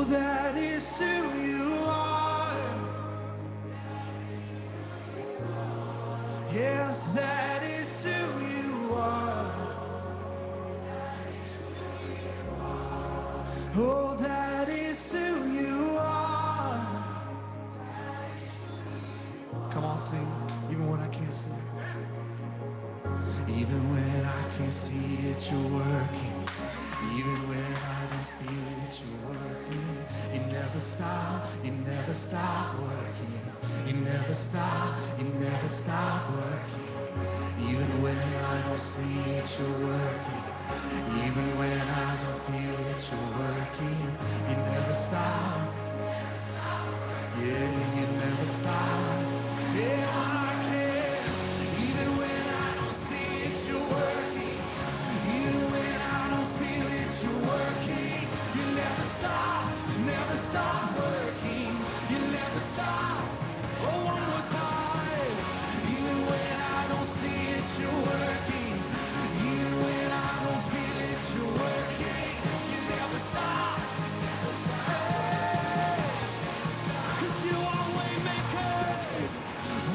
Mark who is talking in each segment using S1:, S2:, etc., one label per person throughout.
S1: that is who you are. Yes, that is who you are. Oh, that is who you are. Come on, sing, even when I can't see. Even when I can't see it, you're working. Even when I don't feel it, you're working. You never stop, you never stop working. You never stop, you never stop working. Even when I don't see it, you're working. Even when I don't feel it, you're working. You never stop. Yeah, you never stop. Yeah, I can. Even when I don't see it, you're working. Even when I don't feel it, you're working. You never stop working. You never stop. Oh, one more time. Even when I don't see it, you're working. Even when I don't feel it, you're working. You never stop. Hey, 'cause you are Waymaker,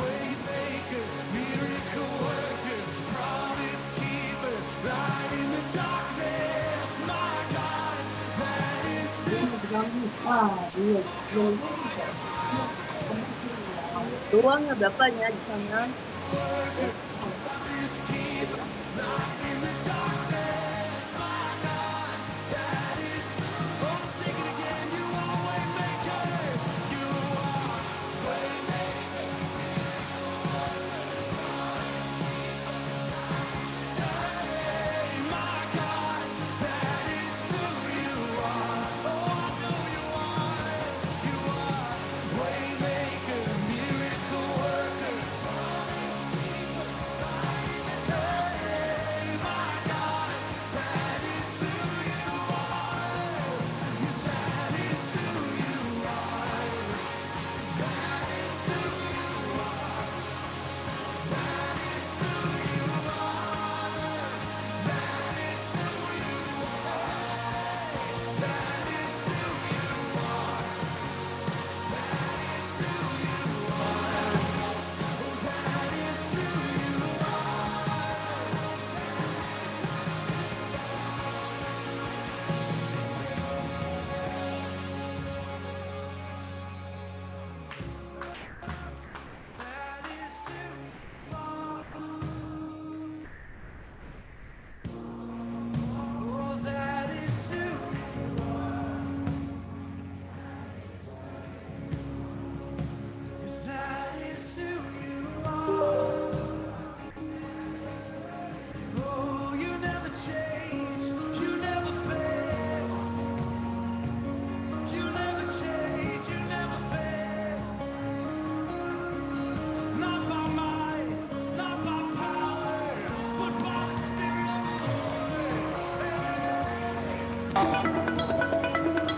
S1: Waymaker, miracle worker, promise keeper, light in the darkness, my God, that is who.
S2: 노왕은 몇 반이야, 2학년?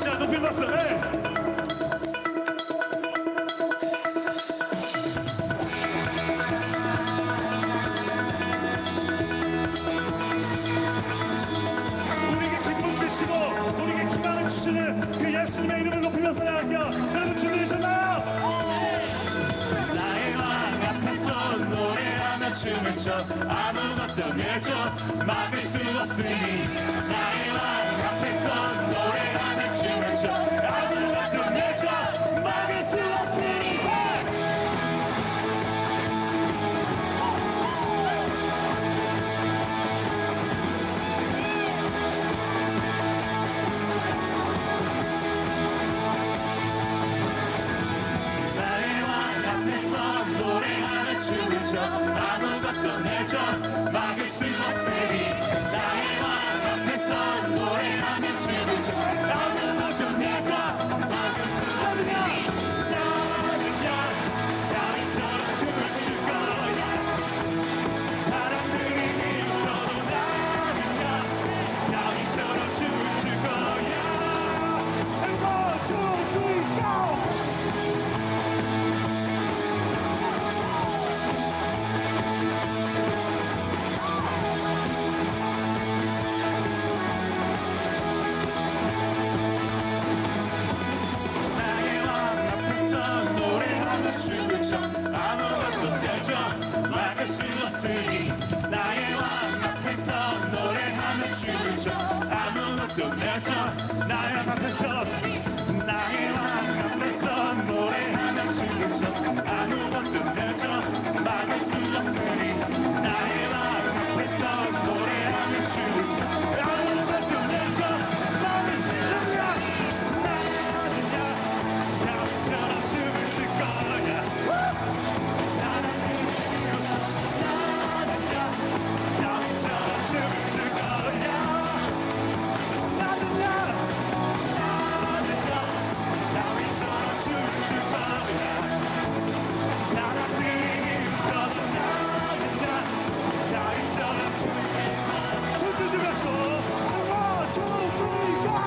S3: 자, 높이 박수. 네. 우리에게 기쁨 주시고 우리에게 희망을 주시는 그 예수님의 이름을 높이면서 나갈게요. 여러분 준비되셨나요? 나의 왕 앞에서 노래하며 춤을 춰 아무것도 내줘 막을 수 없으니 나의 왕 앞에서 노래하며 춤을 춰 아무것도 내줘 막을 수 없으니 나의 왕 앞에서 노래하며 춤을 춰 아무것도 내줘 막을 수 없으니 나의 왕 앞에서 노래하며 춤을 춰 아무것도 내줘 막을 수 없으니 나는야 다리처럼 춤을 출 거야 사람들이 미워도 나는야 다리처럼 춤을 출 거야 And 1, 2, 3, go! 없으니 나의 왕 앞에서 노래하며 춤을 춰 아무것도 내줘 나의 왕 앞에서 나의 왕 앞에서 노래하며 춤을 춰 아무것도 내줘 막을 수 없으니 나의 왕 앞에서 노래하며 춤을 춰 아무것도 내줘 막을 수 없으니 나는야 다윗처럼 춤을 출 거야 사람들이 나는야 다윗처럼 춤을 출 거야 나는야 다윗처럼 춤을 출 거야 사람들이 웃어도 나는야 다윗처럼 춤을 줄 마시고 1, 2, 3, go!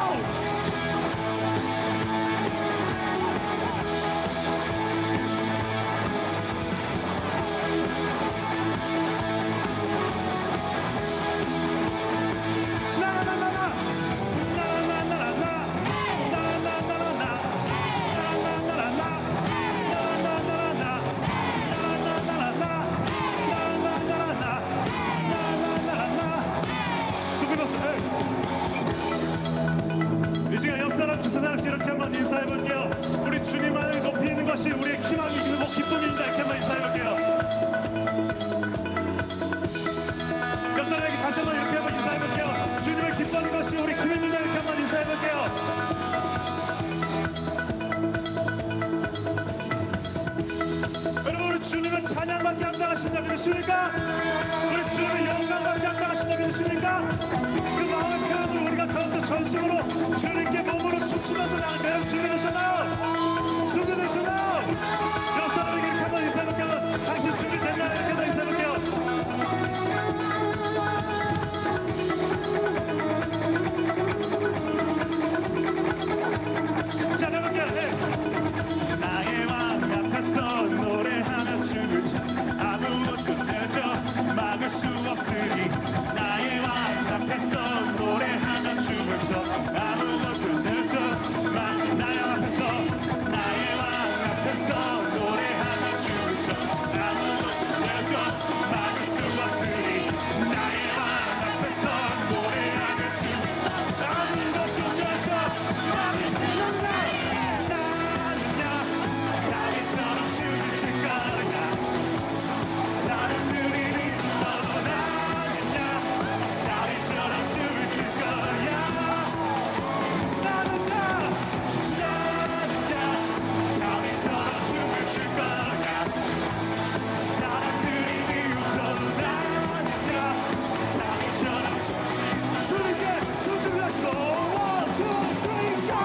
S3: 이 시간 옆 사람 두 사람 이렇게 한번 인사해 볼게요. 우리 주님만을 높이는 것이 우리의 희망이 있는 기쁨입니다. 이렇게 한번 인사해 볼게요. 옆 사람에게 다시 한번 이렇게 한번 인사해 볼게요. 주님을 기뻐하는 것이 우리 힘입니다. 이렇게 한번 인사해 볼게요. 여러분 우리 주님은 찬양밖에 안 당하신다 믿으십니까? 우리 주님은 영광밖에 안 당하신다 믿으십니까? 그 마음의 표현으로 우리가 더욱더 전심으로 주님께 몸으로 춤추면서 나아가요. 준비되셨나요? 준비되셨나요? 옆 사람에게 이렇게 한번 인사해볼게요. 당신 준비됐나요? 이렇게 한번 인사해볼게요. 자, 해볼게요. 네. 나의 왕 앞에서 노래하며 춤을 춰 아무것도 내줘 막을 수 없으니 나의 왕 앞에서 노래하며 춤을 춰 아무것도 내줘 나의 앞에서 나의 왕 앞에서 노래하며 춤을 춰 아무것도 내줘 막을 수 없으니 나의 왕 앞에서 노래하며 춤을 춰 아무것도 내줘 막을 수 없으니 나는야 다윗처럼 춤을 출 거야 사람들이 믿어도 나는야 다윗처럼 춤을 출 거야 나는야 다윗처럼 춤을 출 거야 사람들이 비웃어도 나는야 다윗처럼 주님께 춤을 하시고 1, 2, 3, go!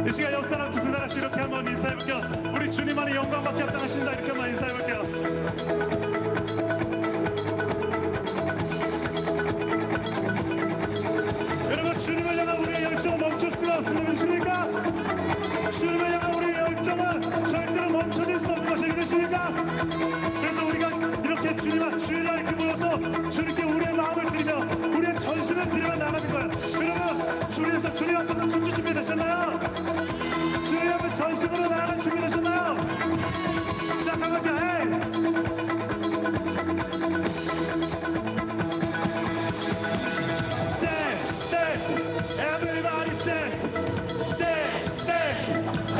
S3: 이 시간 옆 사람 두세 사람씩 이렇게 한번 인사해볼게요. 우리 주님만의 영광밖에 합당하신다. 이렇게 한번 인사해볼게요. 여러분 주님을 향한 우리의 열정은 멈출 수가 없습니다. 믿으십니까? 주님을 향한 우리의 열정은 절대로 멈춰질 수 없는 것을 믿으십니까? 그래서 우리가 이렇게 주일날 이렇게 모여서 주님께 우리의 마음을 드리며 우리의 전심을 드리며 나가는 거예요. 여러분 주님 앞에서 춤출 준비 되셨나요? 주님 앞에 전심으로 나아갈 준비 되셨나요? 자 가볼게요. Dance, dance, everybody dance. Dance, dance,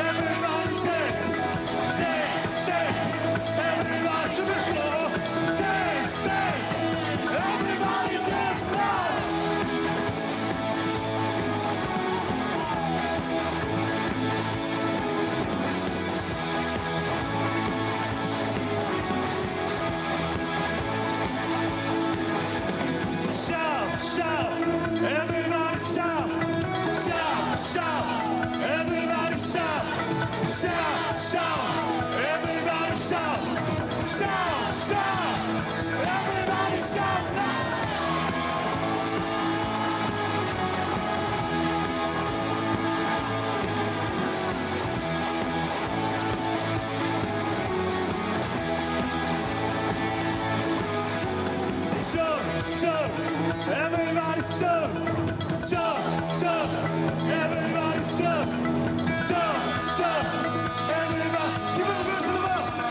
S3: everybody dance. Dance, dance, everybody 춤추시고. Dance, dance, everybody dance now. jump, jump, jump. Everybody jump, jump, jump. Everybody, keep on the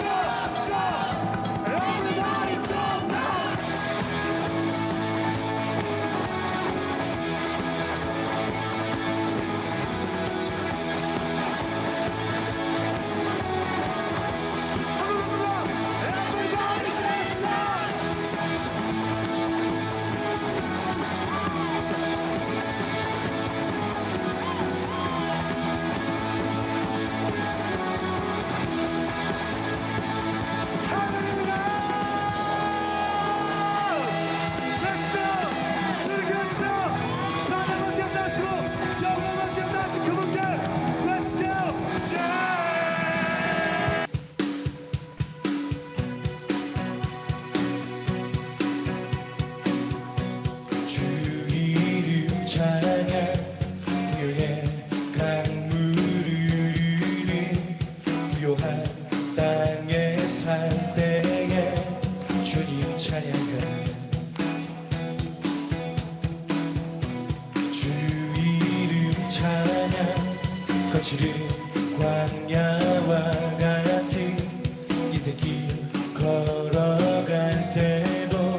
S3: jump, jump. Everybody jump now. Everybody dance now. 주 이름 찬양 부여의 강물을 흐르는 부요한 땅에 살 때에 주님 찬양하는 주 이름 찬양 거칠은 광야와 같은 인생길 걸어갈 때도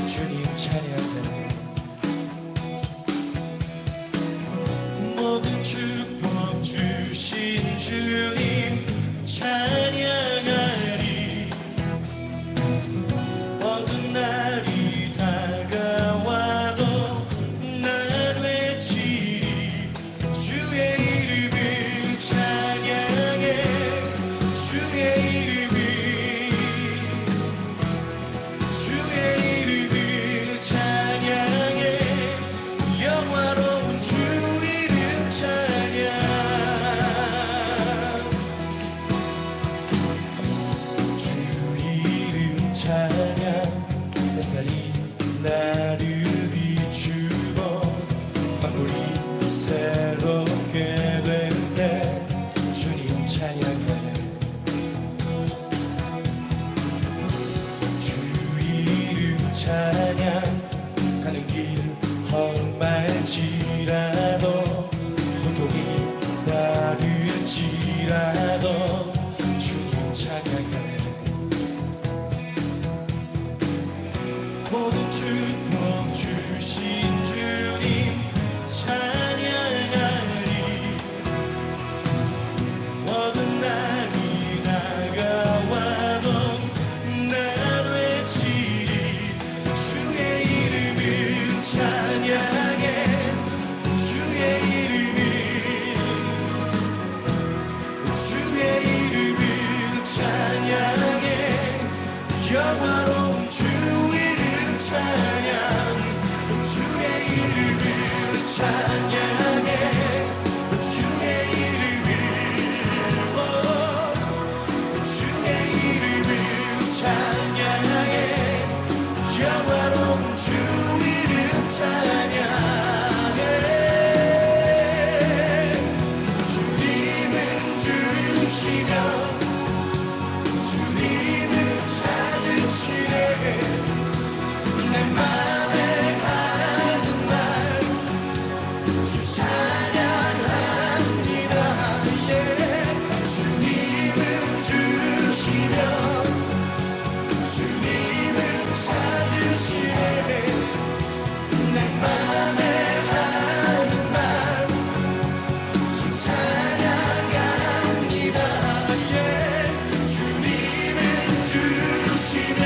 S3: 주님 찬양하는 모든 축복 주신 주님 찬양하리 어두운 날이 다가와도 난 외치리 주의 이름을 찬양해 주의 이름을 찬양해 영화로운 주 이름 찬양 주 이름 찬양 햇살이 나를 비추고 만물이 새롭게 될 때 주님 찬양해 주 이름 찬양 가는 길 험할지라도 고통이 따를지라도 주님 찬양하네 모든 축복 주신 주님 찬양하리 어두운 날이 다가와도 난 외치리 주의 이름을 찬양해 주의 이름을 찬양해 영화로운 주 이름 찬양 주의 이름을 찬양해 주의 이름을 주의 이름을 찬양해 영화로운 주 이름 찬양해 주님은 주시며 주님은 찾으시네 내 맘에 하는 말 주 찬양합니다 주님은 주시며 주님은 찾으시네 내 맘에 하는 말 주 찬양합니다 주님은 주시며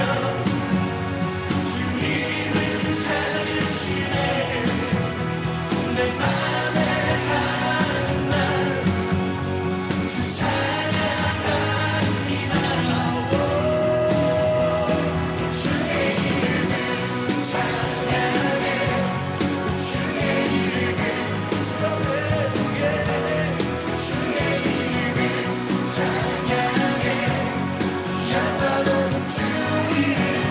S3: 주님은 찾으시네 내 맘에 하는 말 주 찬양합니다 주의 이름을 찬양해 주의 이름을 주의 이름을 찬양해 영화로운 주 이름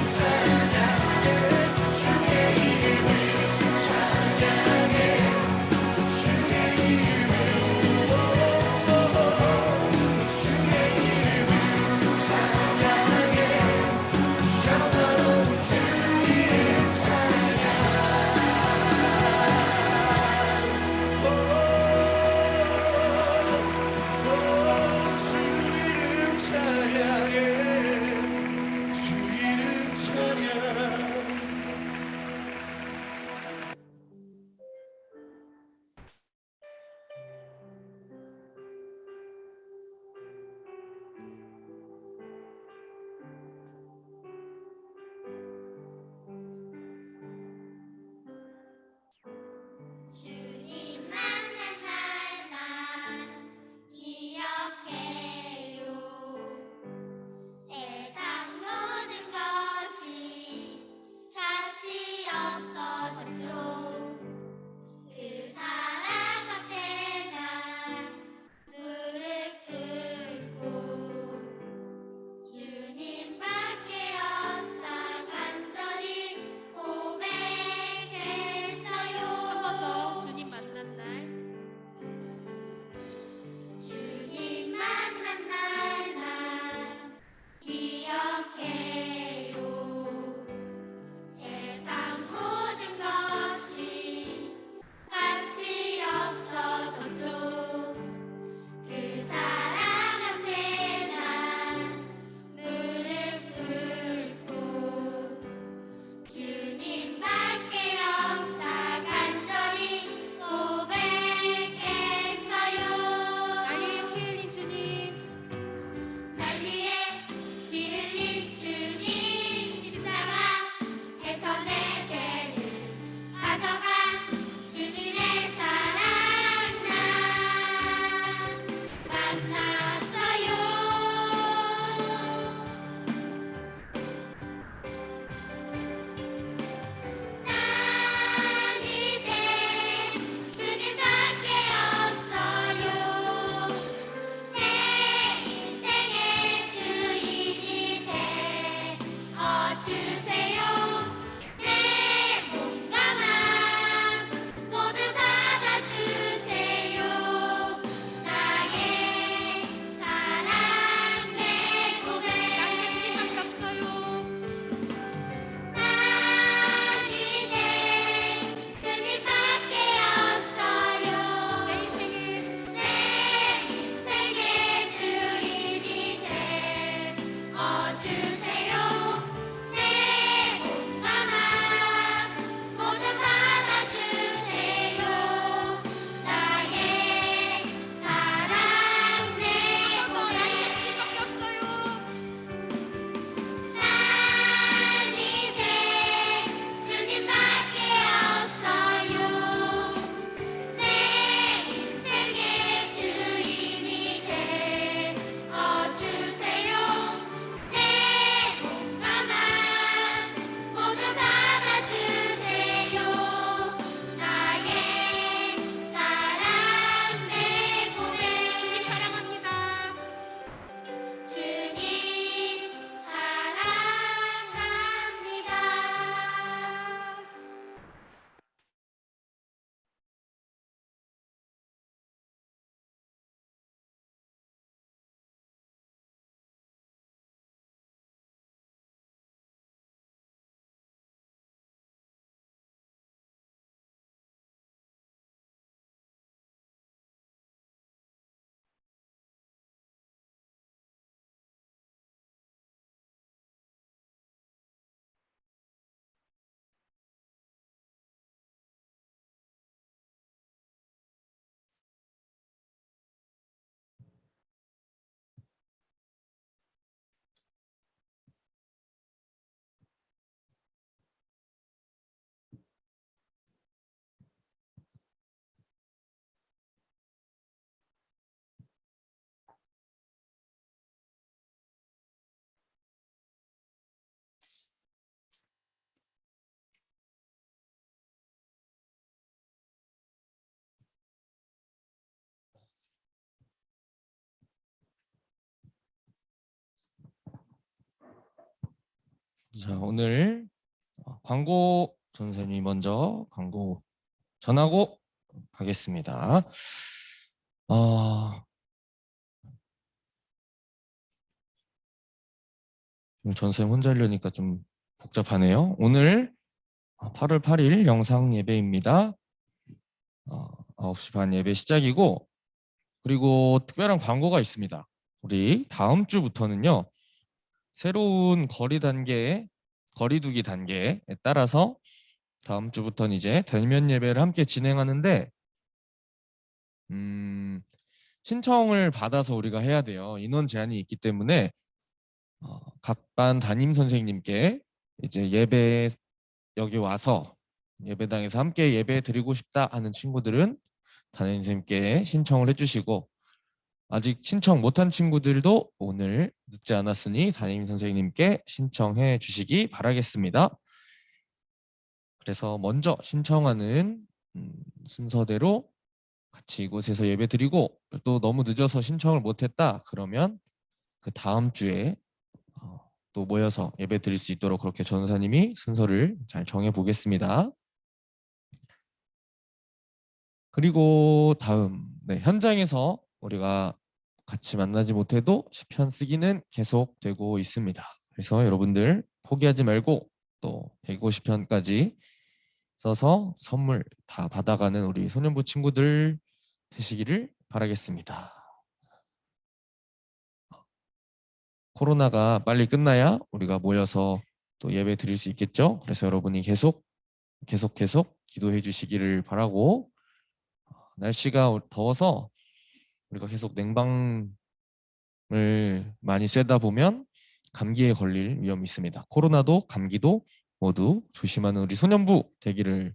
S4: 자, 오늘 광고 전선생님이 먼저 광고 전하고 가겠습니다. 전선생님 혼자 하려니까 좀 복잡하네요. 오늘 8월 8일 영상 예배입니다. 9시 반 예배 시작이고, 그리고 특별한 광고가 있습니다. 우리 다음 주부터는요, 새로운 거리두기 단계에 따라서 다음 주부터는 이제 대면 예배를 함께 진행하는데, 신청을 받아서 우리가 해야 돼요. 인원 제한이 있기 때문에 각 반 담임 선생님께 이제 예배 여기 와서 예배당에서 함께 예배 드리고 싶다 하는 친구들은 담임 선생님께 신청을 해주시고, 아직 신청 못한 친구들도 오늘 늦지 않았으니 담임 선생님께 신청해 주시기 바라겠습니다. 그래서 먼저 신청하는 순서대로 같이 이곳에서 예배 드리고, 또 너무 늦어서 신청을 못했다 그러면 그 다음 주에 또 모여서 예배 드릴 수 있도록 그렇게 전사님이 순서를 잘 정해 보겠습니다. 그리고 다음, 현장에서 우리가 같이 만나지 못해도 시편 쓰기는 계속되고 있습니다. 그래서 여러분들 포기하지 말고 또 150편까지 써서 선물 다 받아가는 우리 소년부 친구들 되시기를 바라겠습니다. 코로나가 빨리 끝나야 우리가 모여서 또 예배 드릴 수 있겠죠. 그래서 여러분이 계속 기도해 주시기를 바라고, 날씨가 더워서 우리가 계속 냉방을 많이 쐬다 보면 감기에 걸릴 위험이 있습니다. 코로나도 감기도 모두 조심하는 우리 소년부 되기를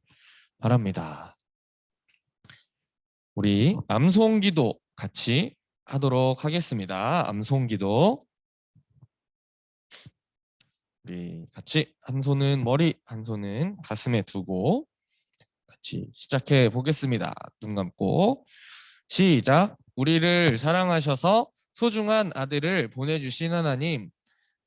S4: 바랍니다. 우리 암송기도 같이 하도록 하겠습니다. 암송기도. 우리 같이 한 손은 머리, 한 손은 가슴에 두고 같이 시작해 보겠습니다. 눈 감고 시작. 우리를 사랑하셔서 소중한 아들을 보내주신 하나님,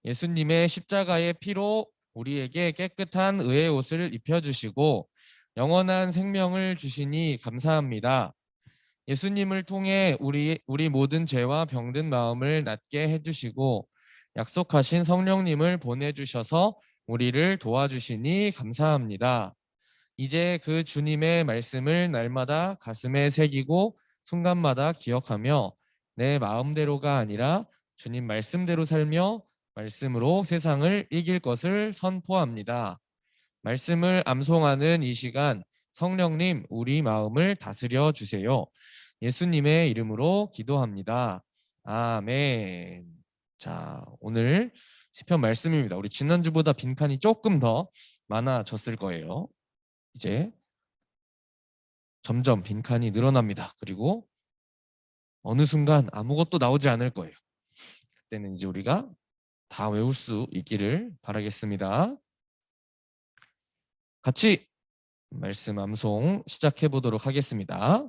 S4: 예수님의 십자가의 피로 우리에게 깨끗한 의의 옷을 입혀주시고 영원한 생명을 주시니 감사합니다. 예수님을 통해 우리 모든 죄와 병든 마음을 낫게 해주시고 약속하신 성령님을 보내주셔서 우리를 도와주시니 감사합니다. 이제 그 주님의 말씀을 날마다 가슴에 새기고 순간마다 기억하며 내 마음대로가 아니라 주님 말씀대로 살며 말씀으로 세상을 이길 것을 선포합니다. 말씀을 암송하는 이 시간, 성령님 우리 마음을 다스려 주세요. 예수님의 이름으로 기도합니다. 아멘. 자, 오늘 시편 말씀입니다. 우리 지난주보다 빈칸이 조금 더 많아졌을 거예요. 이제 점점 빈칸이 늘어납니다. 그리고 어느 순간 아무것도 나오지 않을 거예요. 그때는 이제 우리가 다 외울 수 있기를 바라겠습니다. 같이 말씀 암송 시작해 보도록 하겠습니다.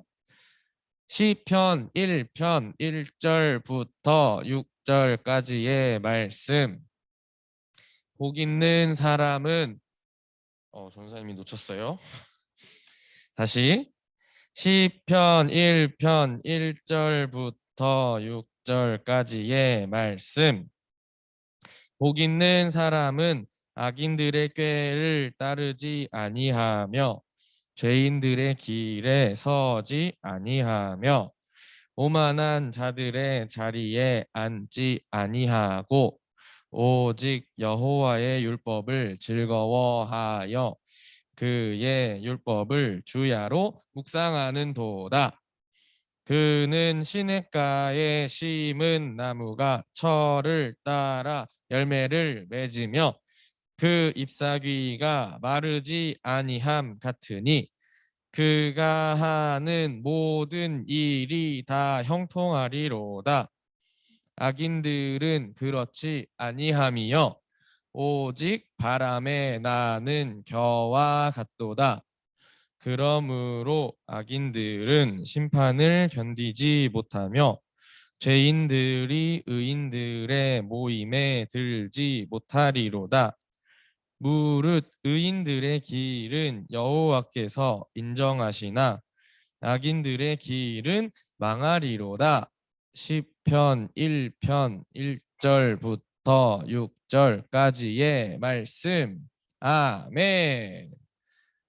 S4: 시편 1편 1절부터 6절까지의 말씀. 복 있는 사람은 전사님이 놓쳤어요. 다시 시편 1편 1절부터 6절까지의 말씀. 복 있는 사람은 악인들의 꾀를 따르지 아니하며 죄인들의 길에 서지 아니하며 오만한 자들의 자리에 앉지 아니하고 오직 여호와의 율법을 즐거워하여 그의 율법을 주야로 묵상하는 도다. 그는 시냇가에 심은 나무가 철을 따라 열매를 맺으며 그 잎사귀가 마르지 아니함 같으니 그가 하는 모든 일이 다 형통하리로다. 악인들은 그렇지 아니함이여 오직 바람에 나는 겨와 같도다. 그러므로 악인들은 심판을 견디지 못하며 죄인들이 의인들의 모임에 들지 못하리로다. 무릇 의인들의 길은 여호와께서 인정하시나 악인들의 길은 망하리로다. 시편 1편 1절부터 6절까지의 말씀. 아멘.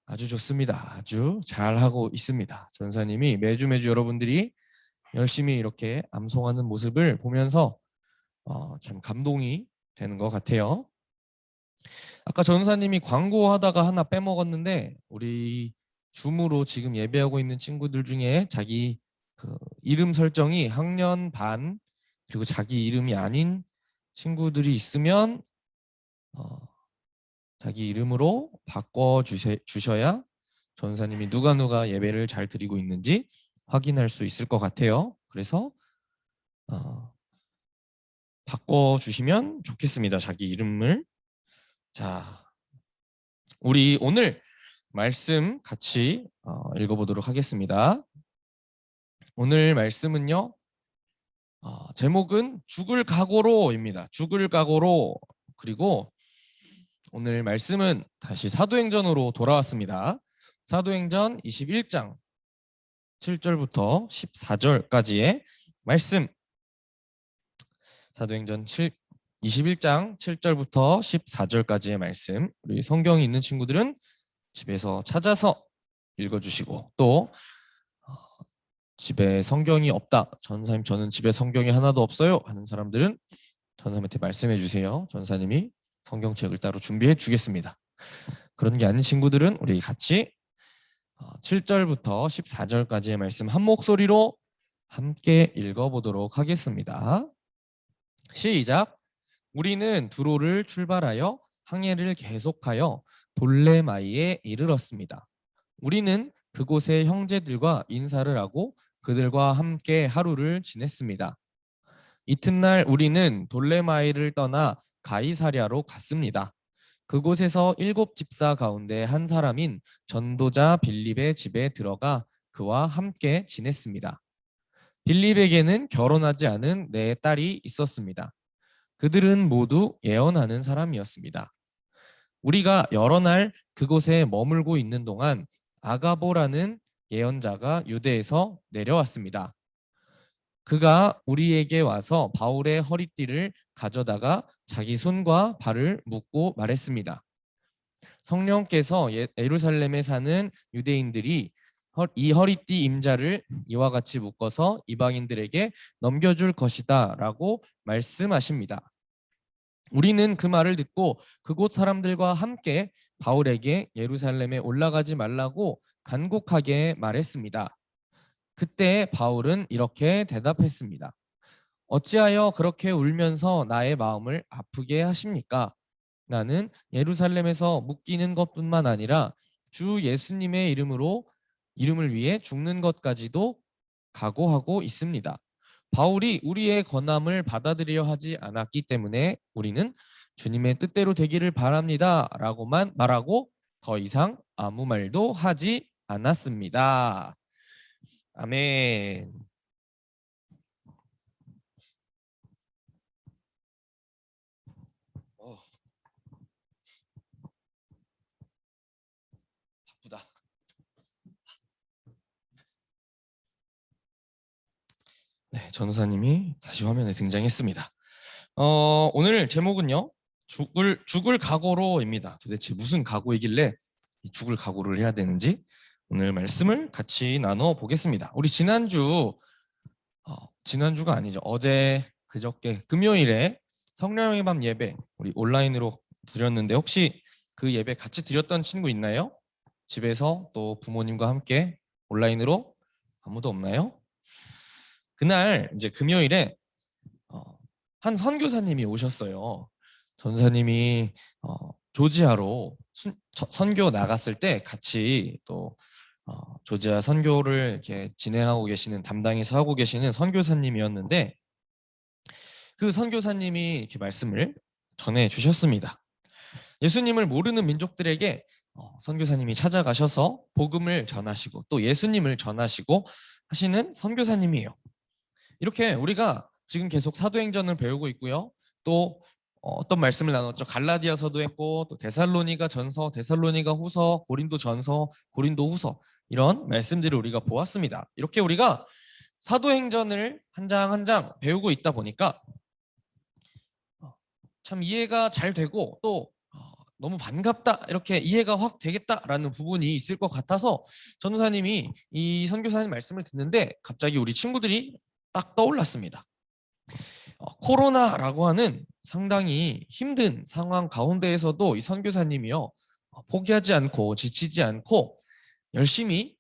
S4: 아주 좋습니다. 아주 잘하고 있습니다. 전사님이 매주 여러분들이 열심히 이렇게 암송하는 모습을 보면서 참 감동이 되는 것 같아요. 아까 전사님이 광고하다가 하나 빼먹었는데 우리 줌으로 지금 예배하고 있는 친구들 중에 자기 그 이름 설정이 학년 반 그리고 자기 이름이 아닌 친구들이 있으면 자기 이름으로 바꿔 주셔야 전사님이 누가 예배를 잘 드리고 있는지 확인할 수 있을 것 같아요. 그래서 바꿔 주시면 좋겠습니다. 자기 이름을. 자, 우리 오늘 말씀 같이 읽어보도록 하겠습니다. 오늘 말씀은요, 제목은 죽을 각오로입니다. 죽을 각오로. 그리고 오늘 말씀은 다시 사도행전으로 돌아왔습니다. 사도행전 21장 7절부터 14절까지의 말씀. 사도행전 21장 7절부터 14절까지의 말씀. 우리 성경이 있는 친구들은 집에서 찾아서 읽어주시고, 또 집에 성경이 없다, 전사님 저는 집에 성경이 하나도 없어요 하는 사람들은 전사님한테 말씀해 주세요. 전사님이 성경책을 따로 준비해 주겠습니다. 그런 게 아닌 친구들은 우리 같이 7절부터 14절까지의 말씀 한 목소리로 함께 읽어보도록 하겠습니다. 시작. 우리는 두로를 출발하여 항해를 계속하여 돌레마이에 이르렀습니다. 우리는 그곳의 형제들과 인사를 하고 그들과 함께 하루를 지냈습니다. 이튿날 우리는 돌레마이를 떠나 가이사랴로 갔습니다. 그곳에서 7 집사 가운데 한 사람인 전도자 빌립의 집에 들어가 그와 함께 지냈습니다. 빌립에게는 결혼하지 않은 4딸이 있었습니다. 그들은 모두 예언하는 사람이었습니다. 우리가 여러 날 그곳에 머물고 있는 동안 아가보라는 예언자가 유대에서 내려왔습니다. 그가 우리에게 와서 바울의 허리띠를 가져다가 자기 손과 발을 묶고 말했습니다. 성령께서 예루살렘에 사는 유대인들이 이 허리띠 임자를 이와 같이 묶어서 이방인들에게 넘겨줄 것이다 라고 말씀하십니다. 우리는 그 말을 듣고 그곳 사람들과 함께 바울에게 예루살렘에 올라가지 말라고 간곡하게 말했습니다. 그때 바울은 이렇게 대답했습니다. 어찌하여 그렇게 울면서 나의 마음을 아프게 하십니까? 나는 예루살렘에서 묶이는 것뿐만 아니라 주 예수님의 이름을 위해 죽는 것까지도 각오하고 있습니다. 바울이 우리의 권함을 받아들여 하지 않았기 때문에 우리는 주님의 뜻대로 되기를 바랍니다 라고만 말하고 더 이상 아무 말도 하지 않았습니다. 아멘. 바쁘다. 네, 전도사님이 다시 화면에 등장했습니다. 오늘 제목은요, 죽을 각오로입니다. 도대체 무슨 각오이길래 죽을 각오를 해야 되는지 오늘 말씀을 같이 나눠 보겠습니다. 우리 지난주가 아니죠. 어제 그저께 금요일에 성령의 밤 예배 우리 온라인으로 드렸는데 혹시 그 예배 같이 드렸던 친구 있나요? 집에서 또 부모님과 함께 온라인으로 아무도 없나요? 그날 이제 금요일에 한 선교사님이 오셨어요. 전사님이 조지아로 선교 나갔을 때 같이 또 조지아 선교를 이렇게 진행하고 계시는 담당해서 하고 계시는 선교사님이었는데 그 선교사님이 이렇게 말씀을 전해 주셨습니다. 예수님을 모르는 민족들에게 선교사님이 찾아가셔서 복음을 전하시고 또 예수님을 전하시고 하시는 선교사님이에요. 이렇게 우리가 지금 계속 사도행전을 배우고 있고요. 또 어떤 말씀을 나눴죠? 갈라디아서도 했고 또 데살로니가 전서, 데살로니가 후서, 고린도 전서, 고린도 후서 이런 말씀들을 우리가 보았습니다. 이렇게 우리가 사도행전을 한 장 한 장 배우고 있다 보니까 참 이해가 잘 되고 또 너무 반갑다 이렇게 이해가 확 되겠다라는 부분이 있을 것 같아서 전도사님이 이 선교사님 말씀을 듣는데 갑자기 우리 친구들이 딱 떠올랐습니다. 코로나라고 하는 상당히 힘든 상황 가운데에서도 이 선교사님이요 포기하지 않고 지치지 않고 열심히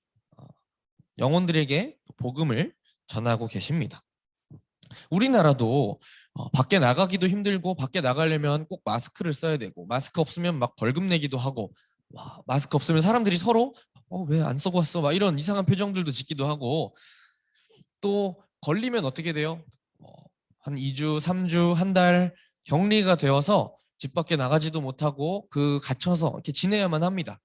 S4: 영혼들에게 복음을 전하고 계십니다. 우리나라도 밖에 나가기도 힘들고 밖에 나가려면 꼭 마스크를 써야 되고 마스크 없으면 막 벌금 내기도 하고 마스크 없으면 사람들이 서로 왜 안 쓰고 왔어? 막 이런 이상한 표정들도 짓기도 하고 또 걸리면 어떻게 돼요? 한 2주, 3주, 한 달 격리가 되어서 집 밖에 나가지도 못하고 갇혀서 이렇게 지내야만 합니다.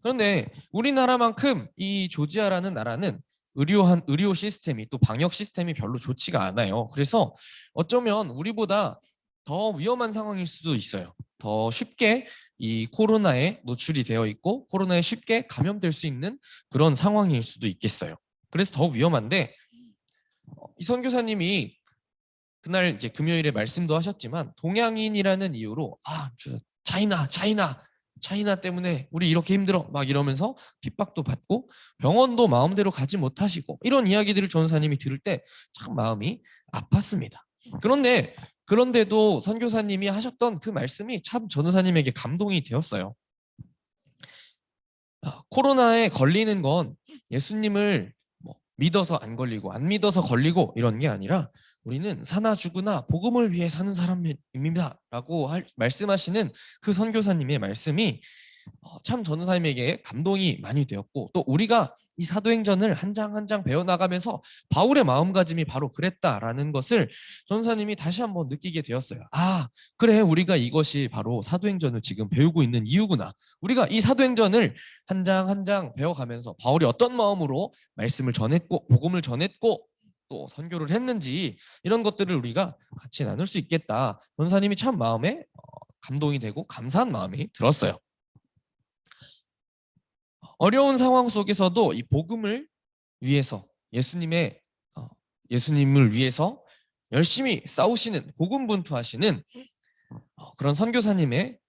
S4: 그런데 우리나라만큼 이 조지아라는 나라는 의료 시스템이 또 방역 시스템이 별로 좋지가 않아요. 그래서 어쩌면 우리보다 더 위험한 상황일 수도 있어요. 더 쉽게 이 코로나에 노출이 되어 있고 코로나에 쉽게 감염될 수 있는 그런 상황일 수도 있겠어요. 그래서 더 위험한데 이 선교사님이 그날 이제 금요일에 말씀도 하셨지만 동양인이라는 이유로 차이나 때문에 우리 이렇게 힘들어 막 이러면서 핍박도 받고 병원도 마음대로 가지 못하시고 이런 이야기들을 전도사님이 들을 때 참 마음이 아팠습니다. 그런데도 선교사님이 하셨던 그 말씀이 참 전도사님에게 감동이 되었어요. 코로나에 걸리는 건 예수님을 믿어서 안 걸리고 안 믿어서 걸리고 이런 게 아니라 우리는 사나 죽으나 복음을 위해 사는 사람입니다 라고 말씀하시는 그 선교사님의 말씀이 참 전도사님에게 감동이 많이 되었고 또 우리가 이 사도행전을 한 장 한 장 배워나가면서 바울의 마음가짐이 바로 그랬다라는 것을 전도사님이 다시 한번 느끼게 되었어요. 그래 우리가 이것이 바로 사도행전을 지금 배우고 있는 이유구나. 우리가 이 사도행전을 한 장 한 장 배워가면서 바울이 어떤 마음으로 말씀을 전했고 복음을 전했고 또 선교를 했는지 이런 것들을 우리가 같이 나눌 수 있겠다. 전도사님이 참 마음에 감동이 되고 감사한 마음이 들었어요. 어려운 상황 속에서도 이 복음을 위해서 예수님을 위해서 열심히 싸우시는 고군분투하시는 그런 선교사님의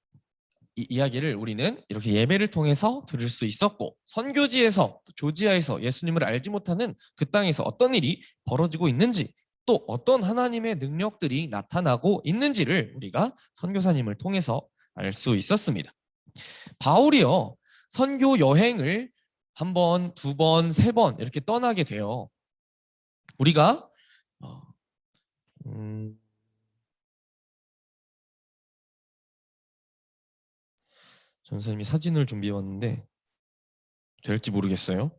S4: 이야기를 우리는 이렇게 예배를 통해서 들을 수 있었고 선교지에서 조지아에서 예수님을 알지 못하는 그 땅에서 어떤 일이 벌어지고 있는지 또 어떤 하나님의 능력들이 나타나고 있는지를 우리가 선교사님을 통해서 알 수 있었습니다. 바울이요 선교 여행을 한 번, 두 번, 세 번 이렇게 떠나게 돼요. 우리가 전사님이 사진을 준비해 왔는데 될지 모르겠어요.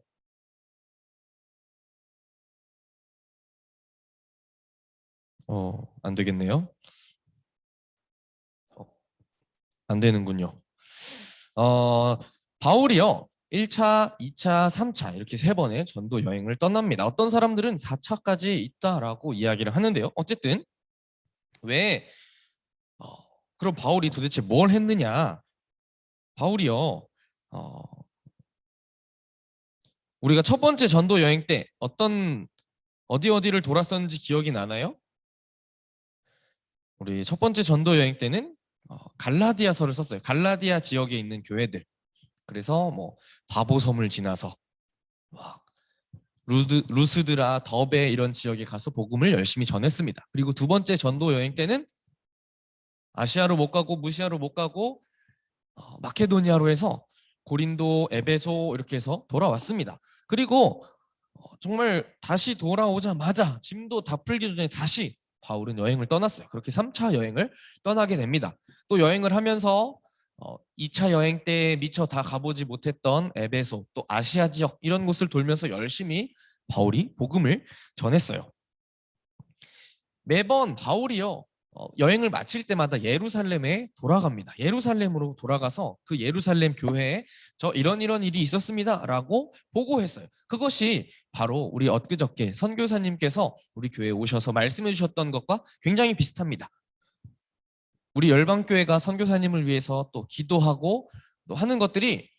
S4: 안 되겠네요. 안 되는군요. 바울이요 1차, 2차, 3차 이렇게 세 번의 전도 여행을 떠납니다. 어떤 사람들은 4차까지 있다라고 이야기를 하는데요. 어쨌든 그럼 바울이 도대체 뭘 했느냐? 바울이요 우리가 첫 번째 전도 여행 때 어디를 돌았었는지 기억이 나나요? 우리 첫 번째 전도 여행 때는 갈라디아서를 썼어요. 갈라디아 지역에 있는 교회들. 그래서 바보섬을 지나서 루스드라, 더베 이런 지역에 가서 복음을 열심히 전했습니다. 그리고 두 번째 전도 여행 때는 아시아로 못 가고 무시아로 못 가고 마케도니아로 해서 고린도, 에베소 이렇게 해서 돌아왔습니다. 그리고 정말 다시 돌아오자마자 짐도 다 풀기 전에 다시 바울은 여행을 떠났어요. 그렇게 3차 여행을 떠나게 됩니다. 또 여행을 하면서 2차 여행 때 미처 다 가보지 못했던 에베소 또 아시아 지역 이런 곳을 돌면서 열심히 바울이 복음을 전했어요. 매번 바울이요 여행을 마칠 때마다 예루살렘에 돌아갑니다. 예루살렘으로 돌아가서 그 예루살렘 교회에 저 이런 일이 있었습니다 라고 보고했어요. 그것이 바로 우리 엊그저께 선교사님께서 우리 교회에 오셔서 말씀해 주셨던 것과 굉장히 비슷합니다. 우리 열방교회가 선교사님을 위해서 또 기도하고 또 하는 것들이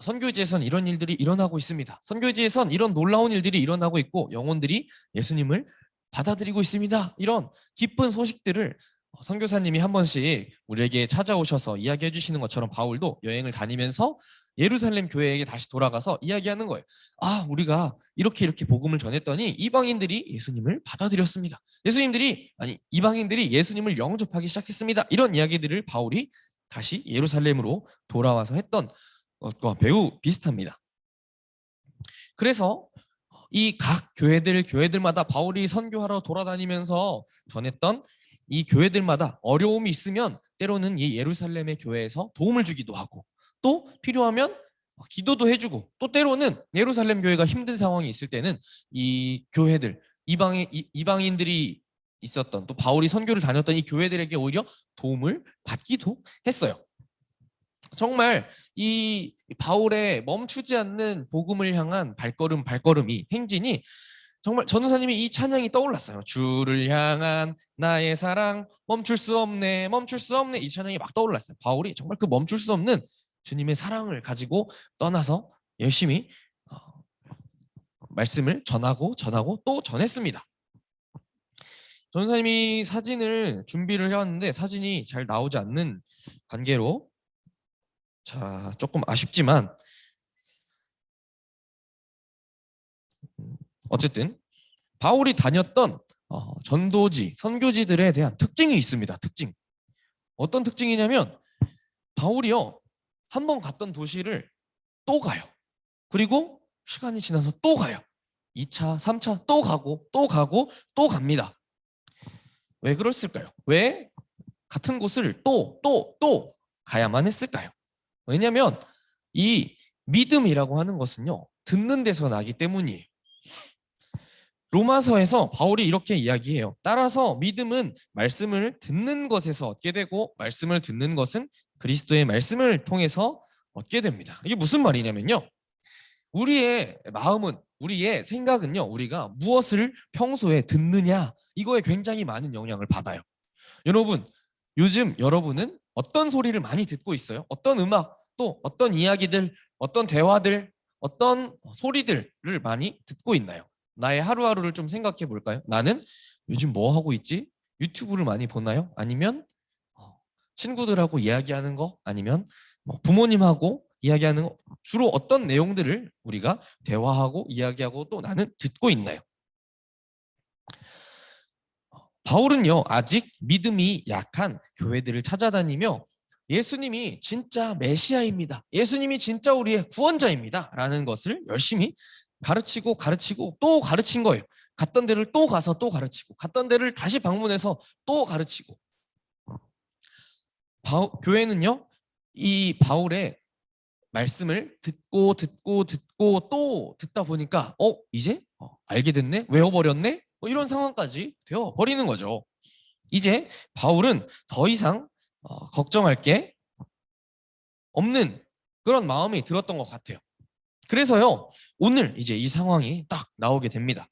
S4: 선교지에선 이런 일들이 일어나고 있습니다. 선교지에선 이런 놀라운 일들이 일어나고 있고 영혼들이 예수님을 받아들이고 있습니다. 이런 기쁜 소식들을 선교사님이 한 번씩 우리에게 찾아오셔서 이야기해 주시는 것처럼 바울도 여행을 다니면서 예루살렘 교회에게 다시 돌아가서 이야기하는 거예요. 아, 우리가 이렇게 복음을 전했더니 이방인들이 예수님을 받아들였습니다. 이방인들이 예수님을 영접하기 시작했습니다. 이런 이야기들을 바울이 다시 예루살렘으로 돌아와서 했던 것과 매우 비슷합니다. 그래서 이 각 교회들마다 바울이 선교하러 돌아다니면서 전했던 이 교회들마다 어려움이 있으면 때로는 이 예루살렘의 교회에서 도움을 주기도 하고 또 필요하면 기도도 해주고 또 때로는 예루살렘 교회가 힘든 상황이 있을 때는 이 교회들 이방인들이 있었던 또 바울이 선교를 다녔던 이 교회들에게 오히려 도움을 받기도 했어요. 정말 이 바울의 멈추지 않는 복음을 향한 발걸음이 행진이 정말 전도사님이 이 찬양이 떠올랐어요. 주를 향한 나의 사랑 멈출 수 없네 이 찬양이 막 떠올랐어요. 바울이 정말 그 멈출 수 없는 주님의 사랑을 가지고 떠나서 열심히 말씀을 전하고 또 전했습니다. 전도사님이 사진을 준비를 해왔는데 사진이 잘 나오지 않는 관계로 자, 조금 아쉽지만 어쨌든 바울이 다녔던 전도지, 선교지들에 대한 특징이 있습니다. 어떤 특징이냐면 바울이요, 한번 갔던 도시를 또 가요. 그리고 시간이 지나서 또 가요. 2차, 3차 또 가고 또 갑니다. 왜 그랬을까요? 왜 같은 곳을 또 가야만 했을까요? 왜냐하면 이 믿음이라고 하는 것은요, 듣는 데서 나기 때문이에요. 로마서에서 바울이 이렇게 이야기해요. 따라서 믿음은 말씀을 듣는 것에서 얻게 되고 말씀을 듣는 것은 그리스도의 말씀을 통해서 얻게 됩니다. 이게 무슨 말이냐면요, 우리의 마음은, 우리의 생각은요, 우리가 무엇을 평소에 듣느냐 이거에 굉장히 많은 영향을 받아요. 여러분, 요즘 여러분은 어떤 소리를 많이 듣고 있어요? 어떤 음악, 또 어떤 이야기들, 어떤 대화들, 어떤 소리들을 많이 듣고 있나요? 나의 하루하루를 좀 생각해 볼까요? 나는 요즘 뭐 하고 있지? 유튜브를 많이 보나요? 아니면 친구들하고 이야기하는 거? 아니면 부모님하고 이야기하는 거? 주로 어떤 내용들을 우리가 대화하고 이야기하고 또 나는 듣고 있나요? 바울은요, 아직 믿음이 약한 교회들을 찾아다니며 예수님이 진짜 메시아입니다. 예수님이 진짜 우리의 구원자입니다. 라는 것을 열심히 가르치고 또 가르친 거예요. 갔던 데를 또 가서 또 가르치고 갔던 데를 다시 방문해서 또 가르치고. 교회는요, 이 바울의 말씀을 듣고 또 듣다 보니까 이제 알게 됐네? 외워버렸네? 이런 상황까지 되어버리는 거죠. 이제 바울은 더 이상 걱정할 게 없는 그런 마음이 들었던 것 같아요. 그래서요, 오늘 이제 이 상황이 딱 나오게 됩니다.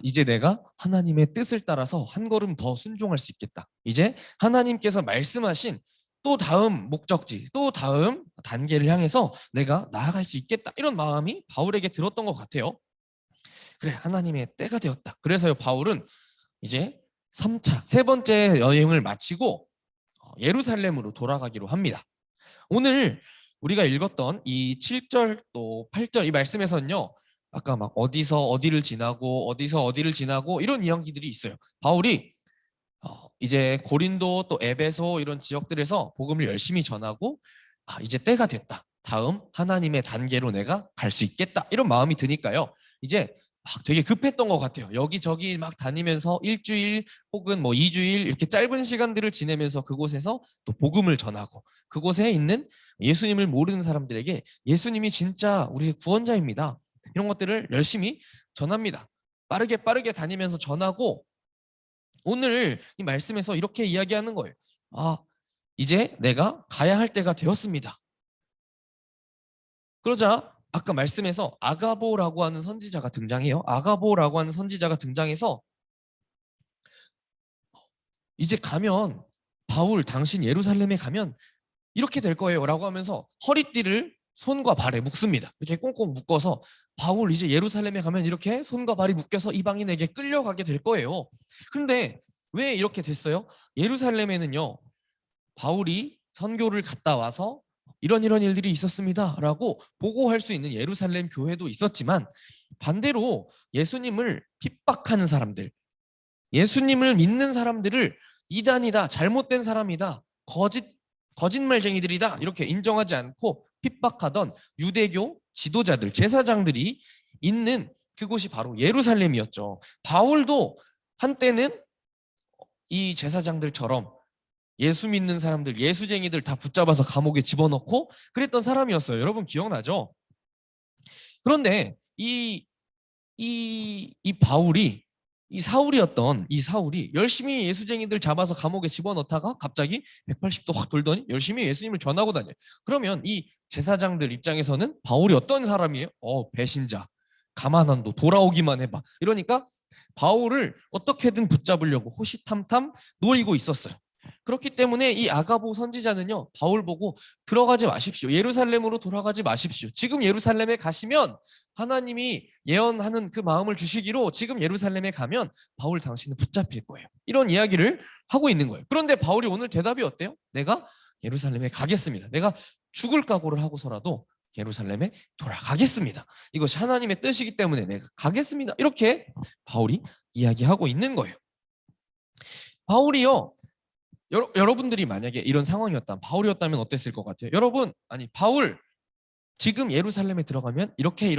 S4: 이제 내가 하나님의 뜻을 따라서 한 걸음 더 순종할 수 있겠다. 이제 하나님께서 말씀하신 또 다음 목적지, 또 다음 단계를 향해서 내가 나아갈 수 있겠다. 이런 마음이 바울에게 들었던 것 같아요. 그래, 하나님의 때가 되었다. 그래서요, 바울은 이제 3차, 세 번째 여행을 마치고 예루살렘으로 돌아가기로 합니다. 오늘 우리가 읽었던 이 7절 또 8절 이 말씀에서는요, 아까 막 어디서 어디를 지나고 이런 이야기들이 있어요. 바울이 이제 고린도 또 에베소 이런 지역들에서 복음을 열심히 전하고 이제 때가 됐다. 다음 하나님의 단계로 내가 갈 수 있겠다. 이런 마음이 드니까요, 이제 막 되게 급했던 것 같아요. 여기저기 막 다니면서 일주일 혹은 2주일 이렇게 짧은 시간들을 지내면서 그곳에서 또 복음을 전하고 그곳에 있는 예수님을 모르는 사람들에게 예수님이 진짜 우리의 구원자입니다. 이런 것들을 열심히 전합니다. 빠르게 다니면서 전하고 오늘 이 말씀에서 이렇게 이야기하는 거예요. 이제 내가 가야 할 때가 되었습니다. 그러자 아까 말씀에서 아가보라고 하는 선지자가 등장해요. 아가보라고 하는 선지자가 등장해서 이제 가면 바울 당신 예루살렘에 가면 이렇게 될 거예요 라고 하면서 허리띠를 손과 발에 묶습니다. 이렇게 꽁꽁 묶어서 바울 이제 예루살렘에 가면 이렇게 손과 발이 묶여서 이방인에게 끌려가게 될 거예요. 그런데 왜 이렇게 됐어요? 예루살렘에는요, 바울이 선교를 갔다 와서 이런 일들이 있었습니다 라고 보고할 수 있는 예루살렘 교회도 있었지만, 반대로 예수님을 핍박하는 사람들, 예수님을 믿는 사람들을 이단이다, 잘못된 사람이다, 거짓말쟁이들이다 이렇게 인정하지 않고 핍박하던 유대교 지도자들, 제사장들이 있는 그곳이 바로 예루살렘이었죠. 바울도 한때는 이 제사장들처럼 예수 믿는 사람들, 예수쟁이들 다 붙잡아서 감옥에 집어넣고 그랬던 사람이었어요. 여러분 기억나죠? 그런데 이 바울이, 이 사울이 열심히 예수쟁이들 잡아서 감옥에 집어넣다가 갑자기 180도 확 돌더니 열심히 예수님을 전하고 다녀요. 그러면 이 제사장들 입장에서는 바울이 어떤 사람이에요? 배신자, 가만 안 둬, 돌아오기만 해봐. 이러니까 바울을 어떻게든 붙잡으려고 호시탐탐 노리고 있었어요. 그렇기 때문에 이 아가보 선지자는요, 바울 보고 들어가지 마십시오. 예루살렘으로 돌아가지 마십시오. 지금 예루살렘에 가시면 하나님이 예언하는 그 마음을 주시기로 지금 예루살렘에 가면 바울 당신은 붙잡힐 거예요. 이런 이야기를 하고 있는 거예요. 그런데 바울이 오늘 대답이 어때요? 내가 예루살렘에 가겠습니다. 내가 죽을 각오를 하고서라도 예루살렘에 돌아가겠습니다. 이것이 하나님의 뜻이기 때문에 내가 가겠습니다. 이렇게 바울이 이야기하고 있는 거예요. 바울이요, 여러분들이 만약에 이런 상황이었다면, 바울이었다면 어땠을 것 같아요? 여러분, 아니 바울 지금 예루살렘에 들어가면 이렇게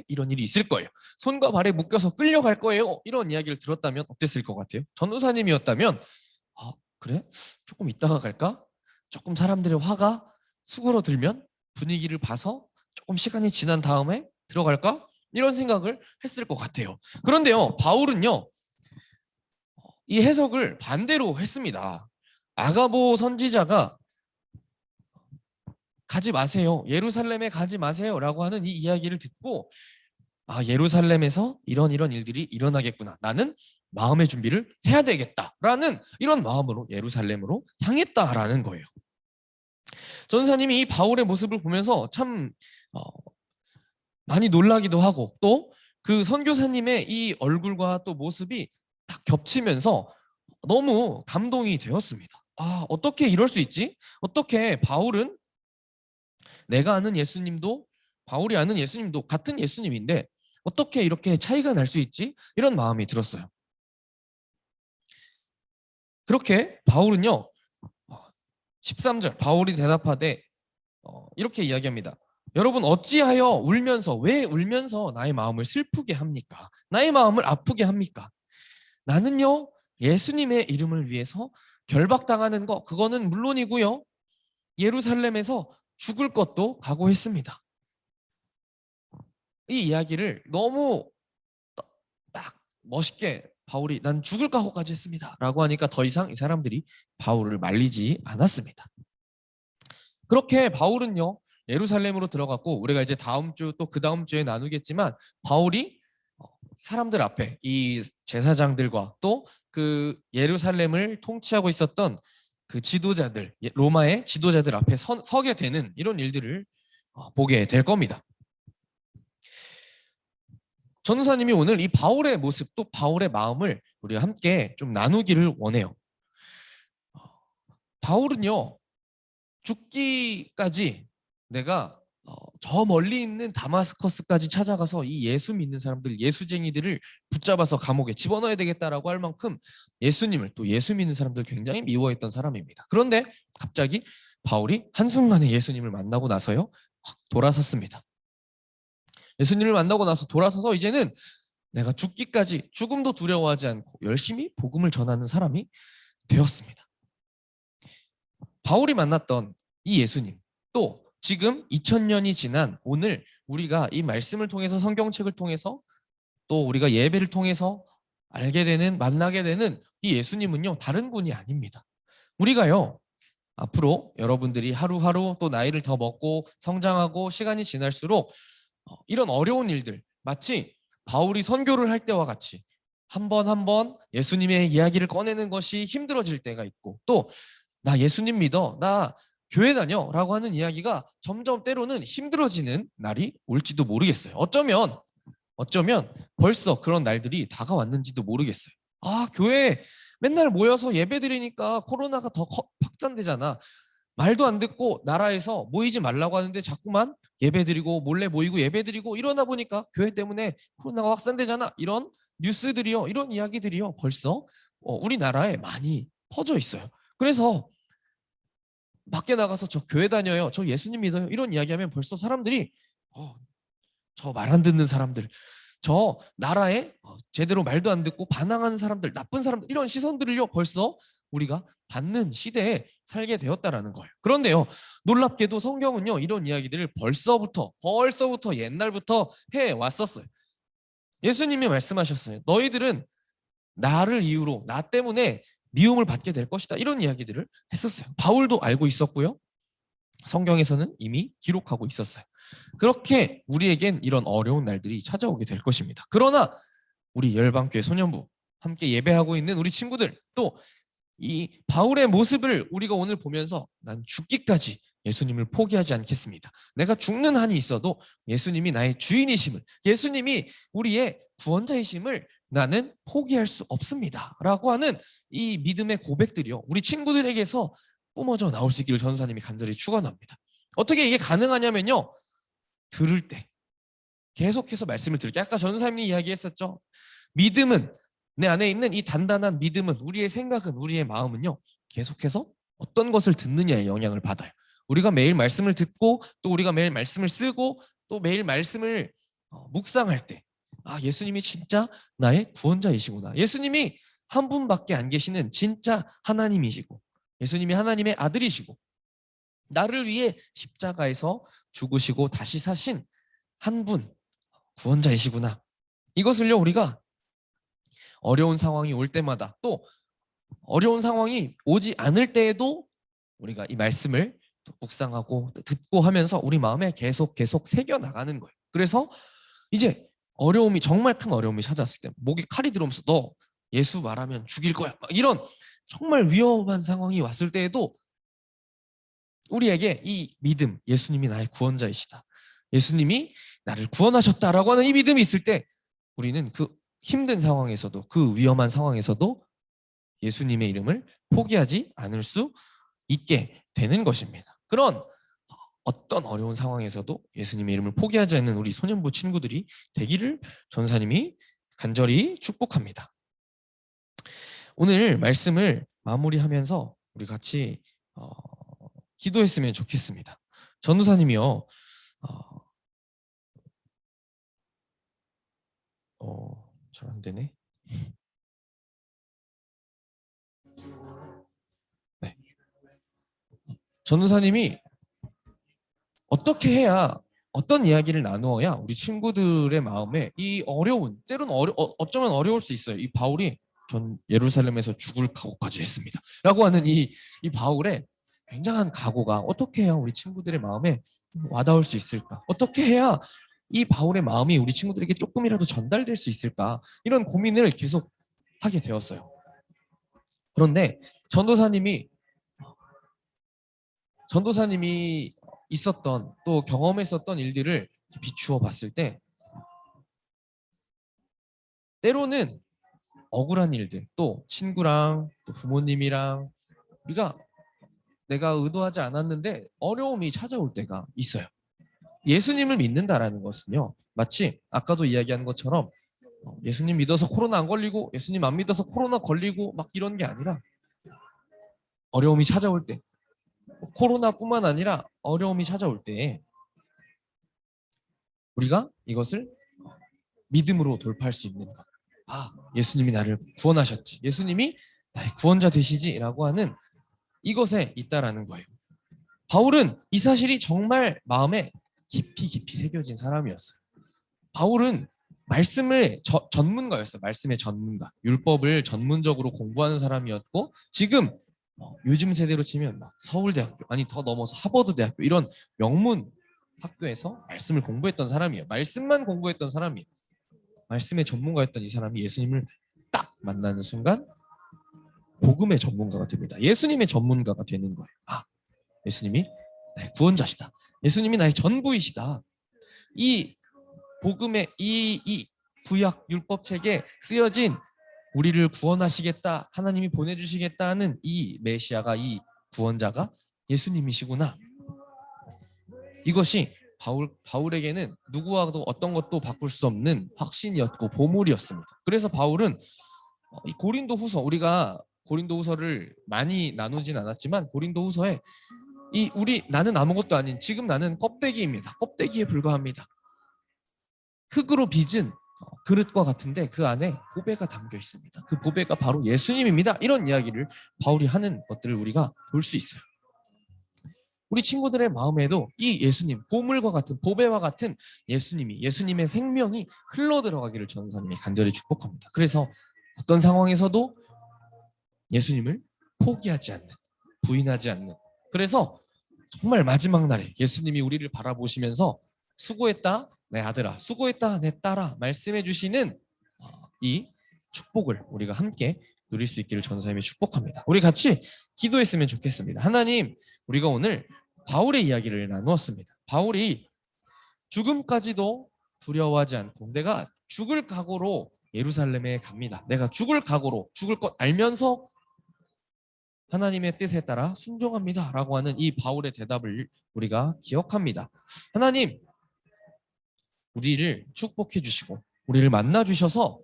S4: 이런 일이 있을 거예요. 손과 발에 묶여서 끌려갈 거예요. 이런 이야기를 들었다면 어땠을 것 같아요? 전도사님이었다면 그래? 조금 있다가 갈까? 조금 사람들의 화가 수그러들면 분위기를 봐서 조금 시간이 지난 다음에 들어갈까? 이런 생각을 했을 것 같아요. 그런데요, 바울은요, 이 해석을 반대로 했습니다. 아가보 선지자가 가지 마세요, 예루살렘에 가지 마세요 라고 하는 이 이야기를 듣고, 예루살렘에서 이런 일들이 일어나겠구나, 나는 마음의 준비를 해야 되겠다라는 이런 마음으로 예루살렘으로 향했다라는 거예요. 전사님이 이 바울의 모습을 보면서 참 많이 놀라기도 하고, 또 그 선교사님의 이 얼굴과 또 모습이 딱 겹치면서 너무 감동이 되었습니다. 어떻게 이럴 수 있지? 어떻게 바울은, 내가 아는 예수님도 바울이 아는 예수님도 같은 예수님인데 어떻게 이렇게 차이가 날 수 있지? 이런 마음이 들었어요. 그렇게 바울은요, 13절 바울이 대답하되 이렇게 이야기합니다. 여러분 어찌하여 울면서, 왜 울면서 나의 마음을 슬프게 합니까? 나의 마음을 아프게 합니까? 나는요, 예수님의 이름을 위해서 결박당하는 거, 그거는 물론이고요, 예루살렘에서 죽을 것도 각오했습니다. 이 이야기를 너무 딱 멋있게 바울이 난 죽을 각오까지 했습니다 라고 하니까 더 이상 이 사람들이 바울을 말리지 않았습니다. 그렇게 바울은요, 예루살렘으로 들어갔고, 우리가 이제 다음 주 또 그 다음 주에 나누겠지만, 바울이 사람들 앞에, 이 제사장들과 또 그 예루살렘을 통치하고 있었던 그 지도자들, 로마의 지도자들 앞에 서게 되는 이런 일들을 보게 될 겁니다. 전도사님이 오늘 이 바울의 모습, 또 바울의 마음을 우리가 함께 좀 나누기를 원해요. 바울은요, 죽기까지 내가 저 멀리 있는 다마스커스까지 찾아가서 이 예수 믿는 사람들, 예수쟁이들을 붙잡아서 감옥에 집어넣어야 되겠다라고 할 만큼 예수님을, 또 예수 믿는 사람들 굉장히 미워했던 사람입니다. 그런데 갑자기 바울이 한순간에 예수님을 만나고 나서요, 확 돌아섰습니다. 예수님을 만나고 나서 돌아서서 이제는 내가 죽기까지, 죽음도 두려워하지 않고 열심히 복음을 전하는 사람이 되었습니다. 바울이 만났던 이 예수님, 또 지금 2000년이 지난 오늘 우리가 이 말씀을 통해서, 성경책을 통해서, 또 우리가 예배를 통해서 알게 되는, 만나게 되는 이 예수님은요, 다른 분이 아닙니다. 우리가요, 앞으로 여러분들이 하루하루 또 나이를 더 먹고 성장하고 시간이 지날수록 이런 어려운 일들, 마치 바울이 선교를 할 때와 같이 한 번 한 번 예수님의 이야기를 꺼내는 것이 힘들어질 때가 있고, 또 나 예수님 믿어, 나 교회 다녀 라고 하는 이야기가 점점 때로는 힘들어지는 날이 올지도 모르겠어요. 어쩌면 벌써 그런 날들이 다가왔는지도 모르겠어요. 아, 교회 맨날 모여서 예배 드리니까 코로나가 더 확산되잖아. 말도 안 듣고 나라에서 모이지 말라고 하는데 자꾸만 예배 드리고 몰래 모이고 예배 드리고 이러다 보니까 교회 때문에 코로나가 확산되잖아. 이런 뉴스들이요, 이런 이야기들이요, 벌써 우리나라에 많이 퍼져 있어요. 그래서 밖에 나가서 저 교회 다녀요, 저 예수님 믿어요, 이런 이야기하면 벌써 사람들이 저 말 안 듣는 사람들, 저 나라에 제대로 말도 안 듣고 반항하는 사람들, 나쁜 사람들, 이런 시선들을요 벌써 우리가 받는 시대에 살게 되었다라는 거예요. 그런데요, 놀랍게도 성경은요 이런 이야기들을 벌써부터 옛날부터 해왔었어요. 예수님이 말씀하셨어요. 너희들은 나를 이유로, 나 때문에 미움을 받게 될 것이다, 이런 이야기들을 했었어요. 바울도 알고 있었고요, 성경에서는 이미 기록하고 있었어요. 그렇게 우리에겐 이런 어려운 날들이 찾아오게 될 것입니다. 그러나 우리 열방교회 소년부 함께 예배하고 있는 우리 친구들, 또 이 바울의 모습을 우리가 오늘 보면서 난 죽기까지 예수님을 포기하지 않겠습니다. 내가 죽는 한이 있어도 예수님이 나의 주인이심을, 예수님이 우리의 구원자이심을 나는 포기할 수 없습니다 라고 하는 이 믿음의 고백들이요, 우리 친구들에게서 뿜어져 나올 수 있기를 전사님이 간절히 축원합니다. 어떻게 이게 가능하냐면요, 들을 때 계속해서 말씀을 들을 때, 아까 전사님이 이야기했었죠. 믿음은, 내 안에 있는 이 단단한 믿음은, 우리의 생각은, 우리의 마음은요 계속해서 어떤 것을 듣느냐에 영향을 받아요. 우리가 매일 말씀을 듣고, 또 우리가 매일 말씀을 쓰고, 또 매일 말씀을 묵상할 때, 아, 예수님이 진짜 나의 구원자이시구나, 예수님이 한 분밖에 안 계시는 진짜 하나님이시고, 예수님이 하나님의 아들이시고, 나를 위해 십자가에서 죽으시고 다시 사신 한 분 구원자이시구나, 이것을요 우리가 어려운 상황이 올 때마다, 또 어려운 상황이 오지 않을 때에도 우리가 이 말씀을 묵상하고 듣고 하면서 우리 마음에 계속 새겨나가는 거예요. 그래서 이제 어려움이, 정말 큰 어려움이 찾아왔을 때, 목에 칼이 들어오면서 너 예수 말하면 죽일 거야, 막 이런 정말 위험한 상황이 왔을 때에도 우리에게 이 믿음, 예수님이 나의 구원자이시다, 예수님이 나를 구원하셨다라고 하는 이 믿음이 있을 때, 우리는 그 힘든 상황에서도, 그 위험한 상황에서도 예수님의 이름을 포기하지 않을 수 있게 되는 것입니다. 그런 어떤 어려운 상황에서도 예수님의 이름을 포기하지 않는 우리 소년부 친구들이 되기를 전사님이 간절히 축복합니다. 오늘 말씀을 마무리하면서 우리 같이 기도했으면 좋겠습니다. 전우사님이요, 잘 안 되네. 네. 전우사님이 어떻게 해야, 어떤 이야기를 나누어야 우리 친구들의 마음에 이 어려운, 때로는 어쩌면 어려울 수 있어요. 이 바울이 전 예루살렘에서 죽을 각오까지 했습니다 라고 하는 이 바울의 굉장한 각오가 어떻게 해야 우리 친구들의 마음에 와닿을 수 있을까? 어떻게 해야 이 바울의 마음이 우리 친구들에게 조금이라도 전달될 수 있을까? 이런 고민을 계속 하게 되었어요. 그런데 전도사님이 있었던, 또 경험했었던 일들을 비추어 봤을 때, 때로는 억울한 일들, 또 친구랑 또 부모님이랑 내가 의도하지 않았는데 어려움이 찾아올 때가 있어요. 예수님을 믿는다라는 것은요, 마치 아까도 이야기한 것처럼 예수님 믿어서 코로나 안 걸리고 예수님 안 믿어서 코로나 걸리고 막 이런 게 아니라, 어려움이 찾아올 때, 코로나뿐만 아니라 어려움이 찾아올 때 우리가 이것을 믿음으로 돌파할 수 있는 것. 아, 예수님이 나를 구원하셨지, 예수님이 나의 구원자 되시지라고 하는 이것에 있다라는 거예요. 바울은 이 사실이 정말 마음에 깊이 새겨진 사람이었어요. 바울은 말씀을 전문가였어요. 말씀의 전문가, 율법을 전문적으로 공부하는 사람이었고, 지금 요즘 세대로 치면 서울대학교, 아니 더 넘어서 하버드대학교, 이런 명문 학교에서 말씀을 공부했던 사람이에요. 말씀만 공부했던 사람이에요. 말씀의 전문가였던 이 사람이 예수님을 딱 만나는 순간 복음의 전문가가 됩니다. 예수님의 전문가가 되는 거예요. 아, 예수님이 나의 구원자시다. 예수님이 나의 전부이시다. 이 복음의 이 구약 율법책에 쓰여진 우리를 구원하시겠다, 하나님이 보내주시겠다 하는 이 메시아가, 이 구원자가 예수님이시구나. 이것이 바울에게는 누구와도 어떤 것도 바꿀 수 없는 확신이었고 보물이었습니다. 그래서 바울은 이 고린도후서, 우리가 고린도후서를 많이 나누진 않았지만 고린도후서에 나는 아무것도 아닌, 지금 나는 껍데기입니다. 껍데기에 불과합니다. 흙으로 빚은 그릇과 같은데 그 안에 보배가 담겨 있습니다. 그 보배가 바로 예수님입니다. 이런 이야기를 바울이 하는 것들을 우리가 볼 수 있어요. 우리 친구들의 마음에도 이 예수님, 보물과 같은, 보배와 같은 예수님의 생명이 흘러 들어가기를 전사님이 간절히 축복합니다. 그래서 어떤 상황에서도 예수님을 포기하지 않는, 부인하지 않는, 그래서 정말 마지막 날에 예수님이 우리를 바라보시면서 수고했다 내 아들아, 수고했다 내 딸아 말씀해 주시는 이 축복을 우리가 함께 누릴 수 있기를 전사님이 축복합니다. 우리 같이 기도했으면 좋겠습니다. 하나님, 우리가 오늘 바울의 이야기를 나누었습니다. 바울이 죽음까지도 두려워하지 않고, 내가 죽을 각오로 예루살렘에 갑니다. 내가 죽을 각오로, 죽을 것 알면서 하나님의 뜻에 따라 순종합니다 라고 하는 이 바울의 대답을 우리가 기억합니다. 하나님, 우리를 축복해 주시고 우리를 만나 주셔서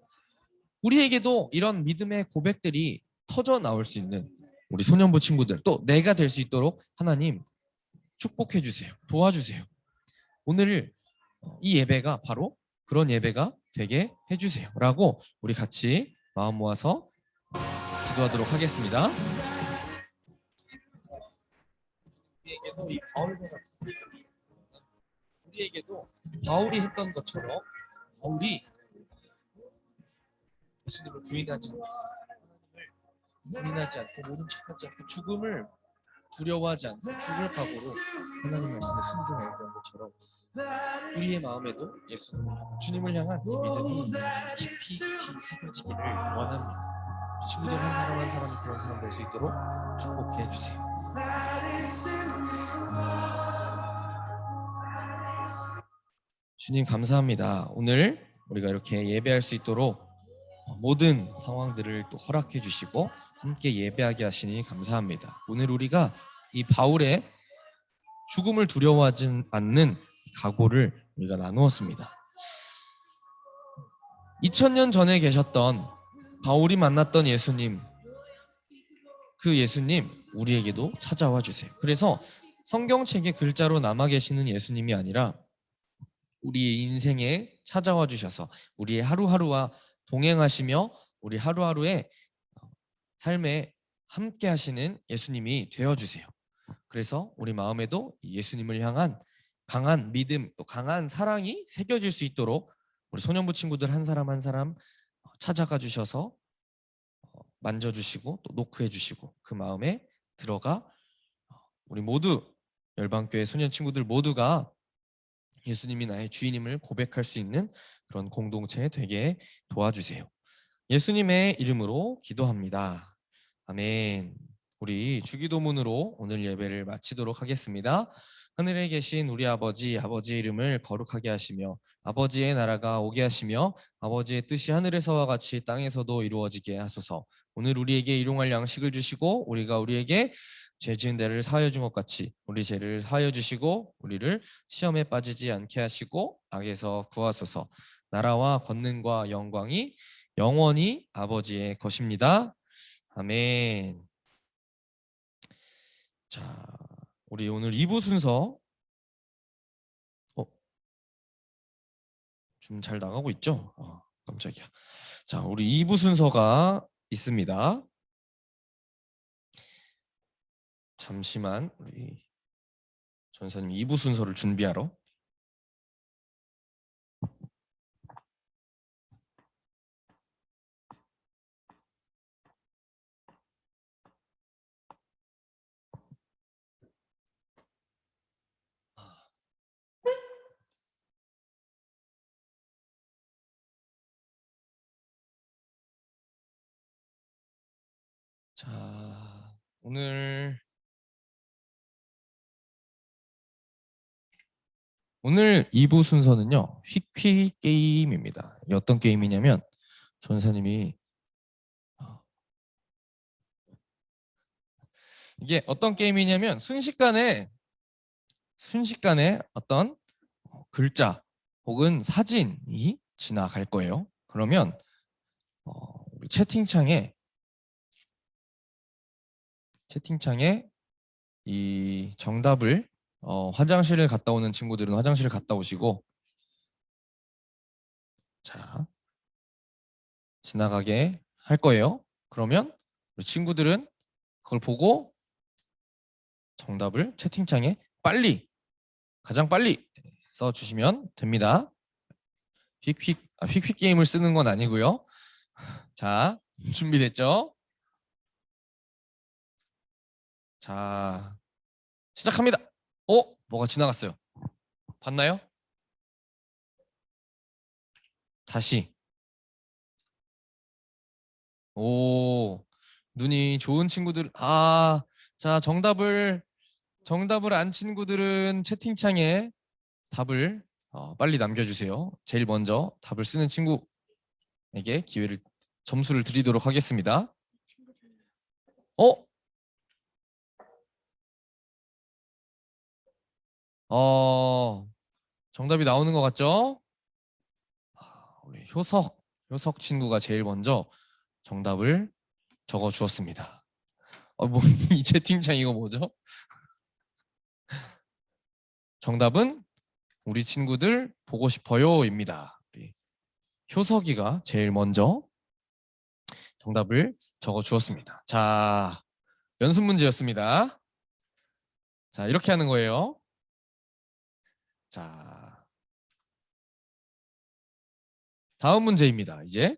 S4: 우리에게도 이런 믿음의 고백들이 터져 나올 수 있는 우리 소년부 친구들, 또 내가 될 수 있도록 하나님 축복해 주세요. 도와주세요. 오늘 이 예배가 바로 그런 예배가 되게 해주세요 라고 우리 같이 마음 모아서 기도하도록 하겠습니다. 우리에게도 이 바울과 같은, 우리에게도 바울이 했던 것처럼 바울이 예수님을 부인하지 않고, 모른 척하지 않고, 죽음을 두려워하지 않고 죽을 각오로 하나님 말씀에 순종했던 것처럼 우리의 마음에도 주님을 향한 이 믿음이 깊이 새겨지기를 원합니다. 친구들 한 사람 한 사람이 그런 사람 될 수 있도록 축복해 주세요. 주님 감사합니다. 오늘 우리가 이렇게 예배할 수 있도록 모든 상황들을 또 허락해 주시고 함께 예배하게 하시니 감사합니다. 오늘 우리가 이 바울의 죽음을 두려워하지 않는 각오를 우리가 나누었습니다. 2000년 전에 계셨던 바울이 만났던 예수님, 그 예수님 우리에게도 찾아와 주세요. 그래서 성경책에 글자로 남아 계시는 예수님이 아니라 우리의 인생에 찾아와 주셔서 우리의 하루하루와 동행하시며 우리 하루하루의 삶에 함께 하시는 예수님이 되어주세요. 그래서 우리 마음에도 예수님을 향한 강한 믿음, 또 강한 사랑이 새겨질 수 있도록 우리 소년부 친구들 한 사람 한 사람 찾아가 주셔서 만져주시고 또 노크해 주시고 그 마음에 들어가 우리 모두 열방교회 소년 친구들 모두가 예수님이 나의 주인임을 고백할 수 있는 그런 공동체 되게 도와주세요. 예수님의 이름으로 기도합니다. 아멘. 우리 주기도문으로 오늘 예배를 마치도록 하겠습니다. 하늘에 계신 우리 아버지의 이름을 거룩하게 하시며 아버지의 나라가 오게 하시며 아버지의 뜻이 하늘에서와 같이 땅에서도 이루어지게 하소서. 오늘 우리에게 일용할 양식을 주시고 우리가 우리에게 죄 지은 데를 사하여 준 것 같이 우리 죄를 사하여 주시고 우리를 시험에 빠지지 않게 하시고 악에서 구하소서. 나라와 권능과 영광이 영원히 아버지의 것입니다. 아멘. 자, 우리 오늘 2부 순서 좀 잘 나가고 있죠? 깜짝이야. 자, 우리 2부 순서가 있습니다. 잠시만, 우리 전사님 2부 순서를 준비하러 자, 오늘 2부 순서는요. 휙휙 게임입니다. 이게 어떤 게임이냐면 전사님이 이게 어떤 게임이냐면 순식간에 어떤 글자 혹은 사진이 지나갈 거예요. 그러면 우리 채팅창에 이 정답을 화장실을 갔다 오는 친구들은 화장실을 갔다 오시고, 자, 지나가게 할 거예요. 그러면 우리 친구들은 그걸 보고 정답을 채팅창에 가장 빨리 써주시면 됩니다. 휙휙 게임을 쓰는 건 아니고요. 자, 준비됐죠? 자, 시작합니다. 뭐가 지나갔어요. 봤나요? 다시. 오, 눈이 좋은 친구들. 자, 정답을 안 친구들은 채팅창에 답을 빨리 남겨주세요. 제일 먼저 답을 쓰는 친구에게 점수를 드리도록 하겠습니다. 정답이 나오는 것 같죠? 우리 효석 친구가 제일 먼저 정답을 적어 주었습니다. 이 채팅창 이거 뭐죠? 정답은 우리 친구들 보고 싶어요입니다. 효석이가 제일 먼저 정답을 적어 주었습니다. 자, 연습 문제였습니다. 자, 이렇게 하는 거예요. 자, 다음 문제입니다. 이제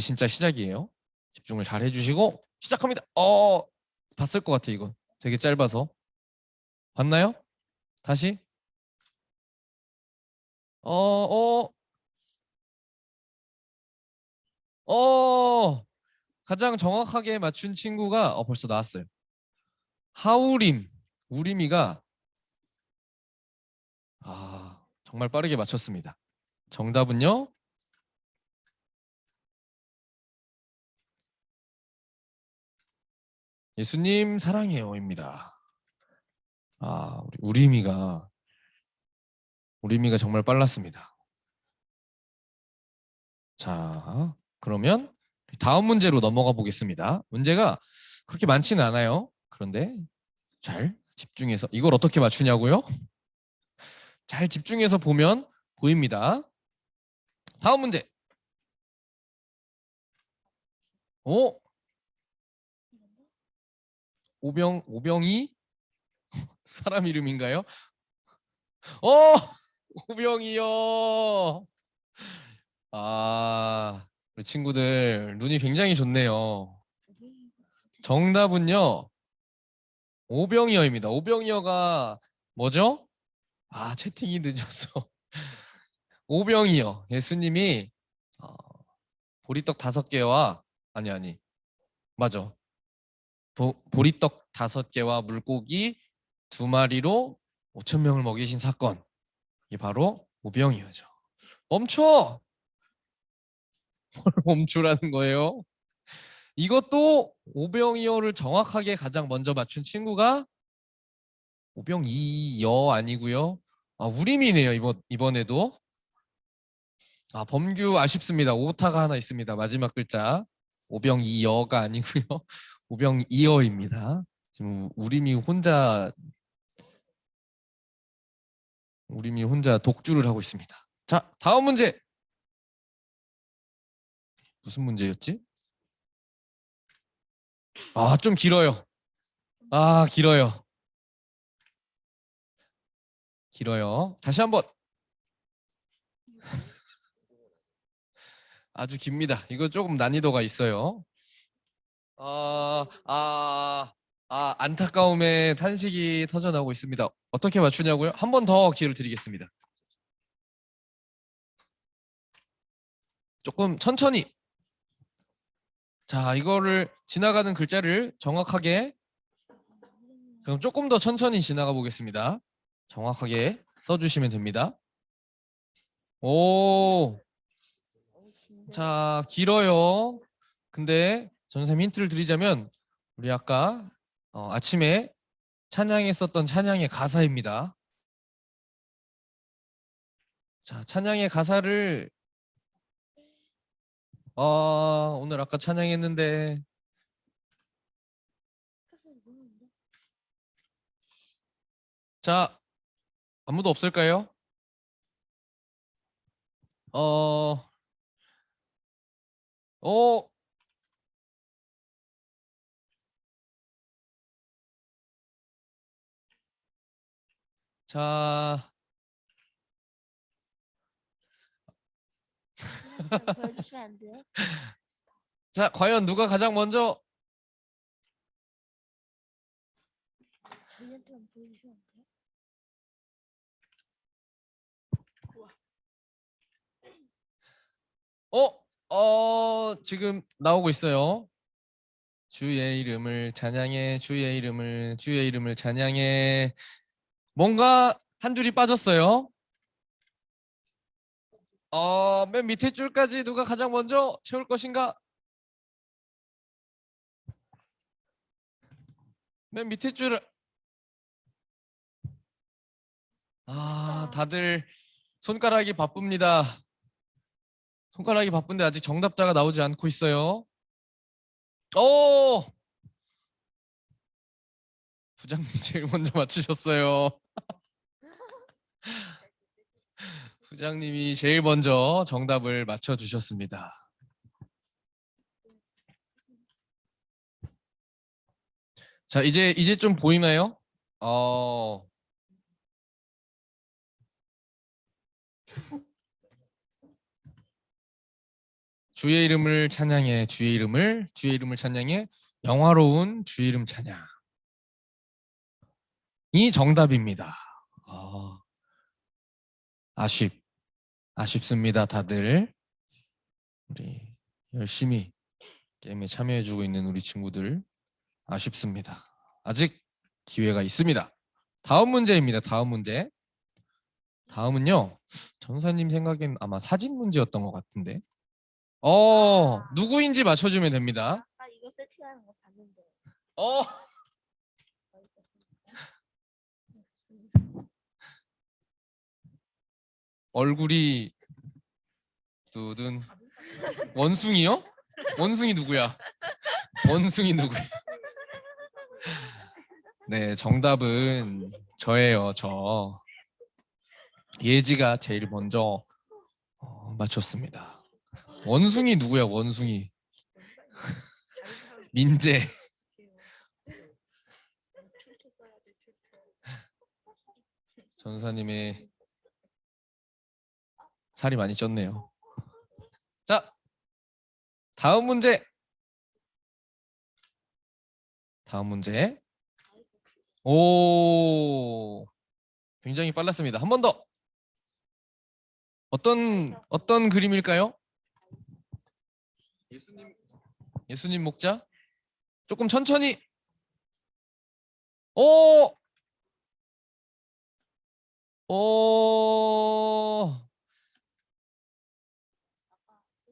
S4: 진짜 시작이에요. 집중을 잘 해주시고 시작합니다. 봤을 것 같아. 이거 되게 짧아서. 봤나요? 다시. 가장 정확하게 맞춘 친구가 벌써 나왔어요. 우림이가 정말 빠르게 맞췄습니다. 정답은요? 예수님 사랑해요입니다. 우리 우림이가 정말 빨랐습니다. 자, 그러면 다음 문제로 넘어가 보겠습니다. 문제가 그렇게 많지는 않아요. 그런데 잘 집중해서 이걸 어떻게 맞추냐고요? 잘 집중해서 보면 보입니다. 다음 문제. 오병이? 사람 이름인가요? 오병이요. 우리 친구들 눈이 굉장히 좋네요. 정답은요. 오병이어입니다. 오병이어가 뭐죠? 채팅이 늦어서. 오병이어. 예수님이 보리떡 5개와 아니 맞아. 보리떡 5개와 물고기 2마리로 5,000명을 먹이신 사건. 이게 바로 오병이어죠. 멈춰! 뭘 멈추라는 거예요? 이것도 오병이어를 정확하게 가장 먼저 맞춘 친구가 오병이어 아니고요. 우림이네요. 이번에도. 범규 아쉽습니다. 오타가 하나 있습니다. 마지막 글자. 오병이어가 아니고요. 오병이어입니다. 지금 우림이 혼자 독주를 하고 있습니다. 자, 다음 문제. 무슨 문제였지? 좀 길어요. 길어요. 다시 한번. 아주 깁니다. 이거 조금 난이도가 있어요. 안타까움에 탄식이 터져나오고 있습니다. 어떻게 맞추냐고요? 한 번 더 기회를 드리겠습니다. 조금 천천히. 자, 이거를 지나가는 글자를 정확하게 그럼 조금 더 천천히 지나가 보겠습니다. 정확하게 써주시면 됩니다. 오, 자, 길어요. 근데 선생님 힌트를 드리자면 우리 아까 아침에 찬양했었던 찬양의 가사입니다. 자, 찬양의 가사를 오늘 아까 찬양했는데 자, 아무도 없을까요? 어, 어, 자,
S2: 보여주시면 안 돼요?
S4: 자, 과연 누가 가장 먼저
S2: 저희한테만 보여주시면 안 돼요?
S4: 지금 나오고 있어요. 주의 이름을 찬양해, 주의 이름을 찬양해. 뭔가 한 줄이 빠졌어요. 맨 밑에 줄까지 누가 가장 먼저 채울 것인가? 맨 밑에 줄을 다들 손가락이 바쁩니다. 손가락이 바쁜데 아직 정답자가 나오지 않고 있어요. 부장님이 제일 먼저 맞추셨어요. 부장님이 제일 먼저 정답을 맞춰주셨습니다. 자, 이제 좀 보이나요? 주의 이름을 찬양해, 주의 이름을 찬양해, 영화로운 주의 이름 찬양. 이 정답입니다. 아쉽습니다, 다들. 우리 열심히 게임에 참여해주고 있는 우리 친구들 아쉽습니다. 아직 기회가 있습니다. 다음 문제입니다. 다음 문제. 다음은요. 전사님 생각엔 아마 사진 문제였던 것 같은데. 누구인지 맞춰주면 됩니다.
S2: 아까 이거 세팅하는 거 봤는데.
S4: 얼굴이 두둔 원숭이요? 원숭이 누구야? 원숭이 누구야? 네, 정답은 저예요. 저 예지가 제일 먼저 맞췄습니다. 원숭이 누구야? 원숭이 민재. 전사님의 살이 많이 쪘네요. 자, 다음 문제. 다음 문제. 오, 굉장히 빨랐습니다. 한 번 더. 어떤 그림일까요? 예수님 목자. 조금 천천히.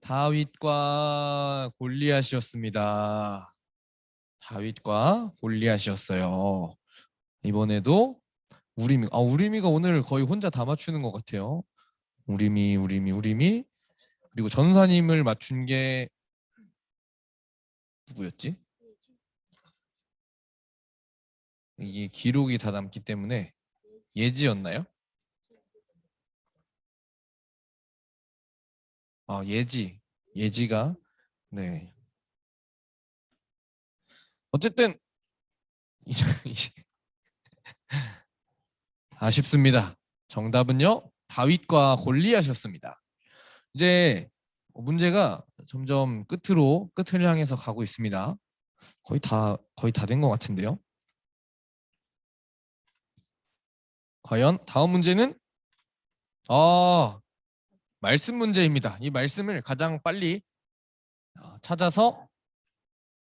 S4: 다윗과 골리앗이었습니다. 다윗과 골리앗이었어요. 이번에도 우리미가 오늘 거의 혼자 다 맞추는 것 같아요. 우리미. 그리고 전사님을 맞춘 게 누구였지? 이게 기록이 다 남기 때문에 예지였나요? 예지가 네. 어쨌든 아쉽습니다. 정답은요 다윗과 골리앗이었습니다. 이제 문제가 점점 끝을 향해서 가고 있습니다. 거의 다 된 것 같은데요. 과연 다음 문제는 말씀 문제입니다. 이 말씀을 가장 빨리 찾아서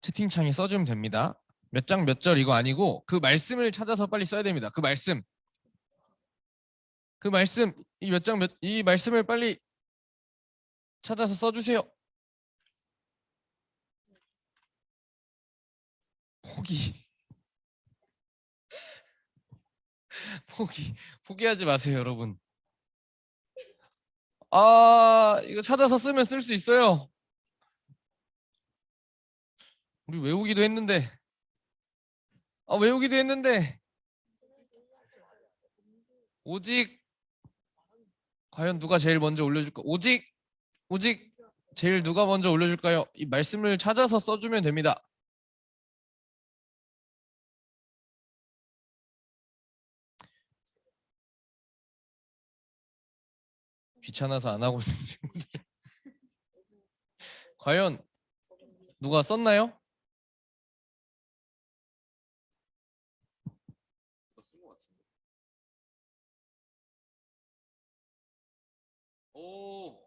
S4: 채팅창에 써주면 됩니다. 몇 장 몇 절 이거 아니고 그 말씀을 찾아서 빨리 써야 됩니다. 그 말씀 이 몇 장 이 말씀을 빨리 찾아서 써주세요. 포기하지 마세요, 여러분. 이거 찾아서 쓰면 쓸 수 있어요. 우리 외우기도 했는데. 오직 과연 누가 제일 먼저 올려줄까? 오직 제일 누가 먼저 올려줄까요? 이 말씀을 찾아서 써주면 됩니다. 귀찮아서 안 하고 있는 친구들. 과연 누가 썼나요? 오.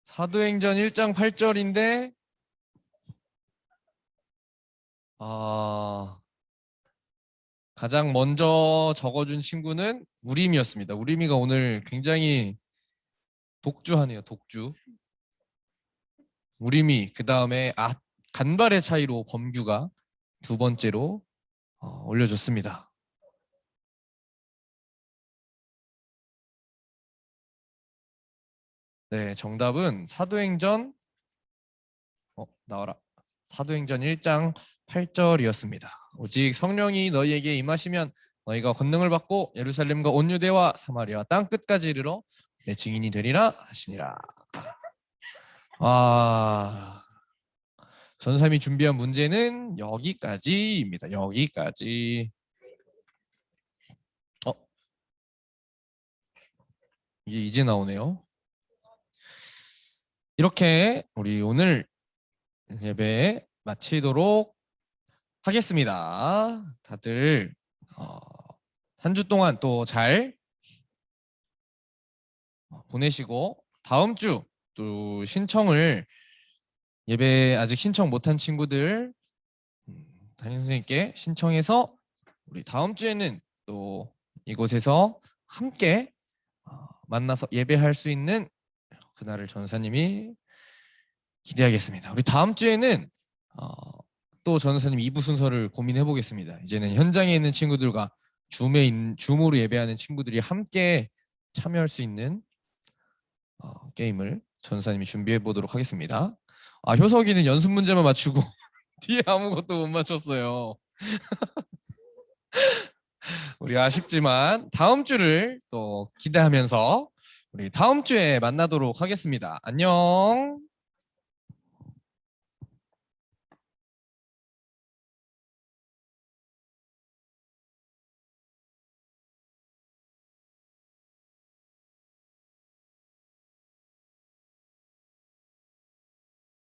S4: 사도행전 1장 8절인데 가장 먼저 적어준 친구는 우림이었습니다. 우림이가 오늘 굉장히 독주하네요. 독주. 우림이 그 다음에 간발의 차이로 범규가 두 번째로 올려줬습니다. 네, 정답은 사도행전 나와라. 사도행전 1장 8절이었습니다. 오직 성령이 너희에게 임하시면 너희가 권능을 받고 예루살렘과 온 유대와 사마리아 땅 끝까지 이르러 내 증인이 되리라 하시니라. 전사님이 준비한 문제는 여기까지입니다. 여기까지. 이제 나오네요. 이렇게 우리 오늘 예배 마치도록 하겠습니다. 다들 한 주 동안 또 잘 보내시고 다음 주 또 신청을 예배 아직 신청 못한 친구들 담임 선생님께 신청해서 우리 다음 주에는 또 이곳에서 함께 만나서 예배할 수 있는 그날을 전사님이 기대하겠습니다. 우리 다음 주에는 또 전사님 2부 순서를 고민해 보겠습니다. 이제는 현장에 있는 친구들과 줌으로 예배하는 친구들이 함께 참여할 수 있는 게임을 전사님이 준비해 보도록 하겠습니다. 효석이는 연습 문제만 맞추고 뒤에 아무것도 못 맞췄어요. 우리 아쉽지만 다음 주를 또 기대하면서 우리 다음 주에 만나도록 하겠습니다. 안녕.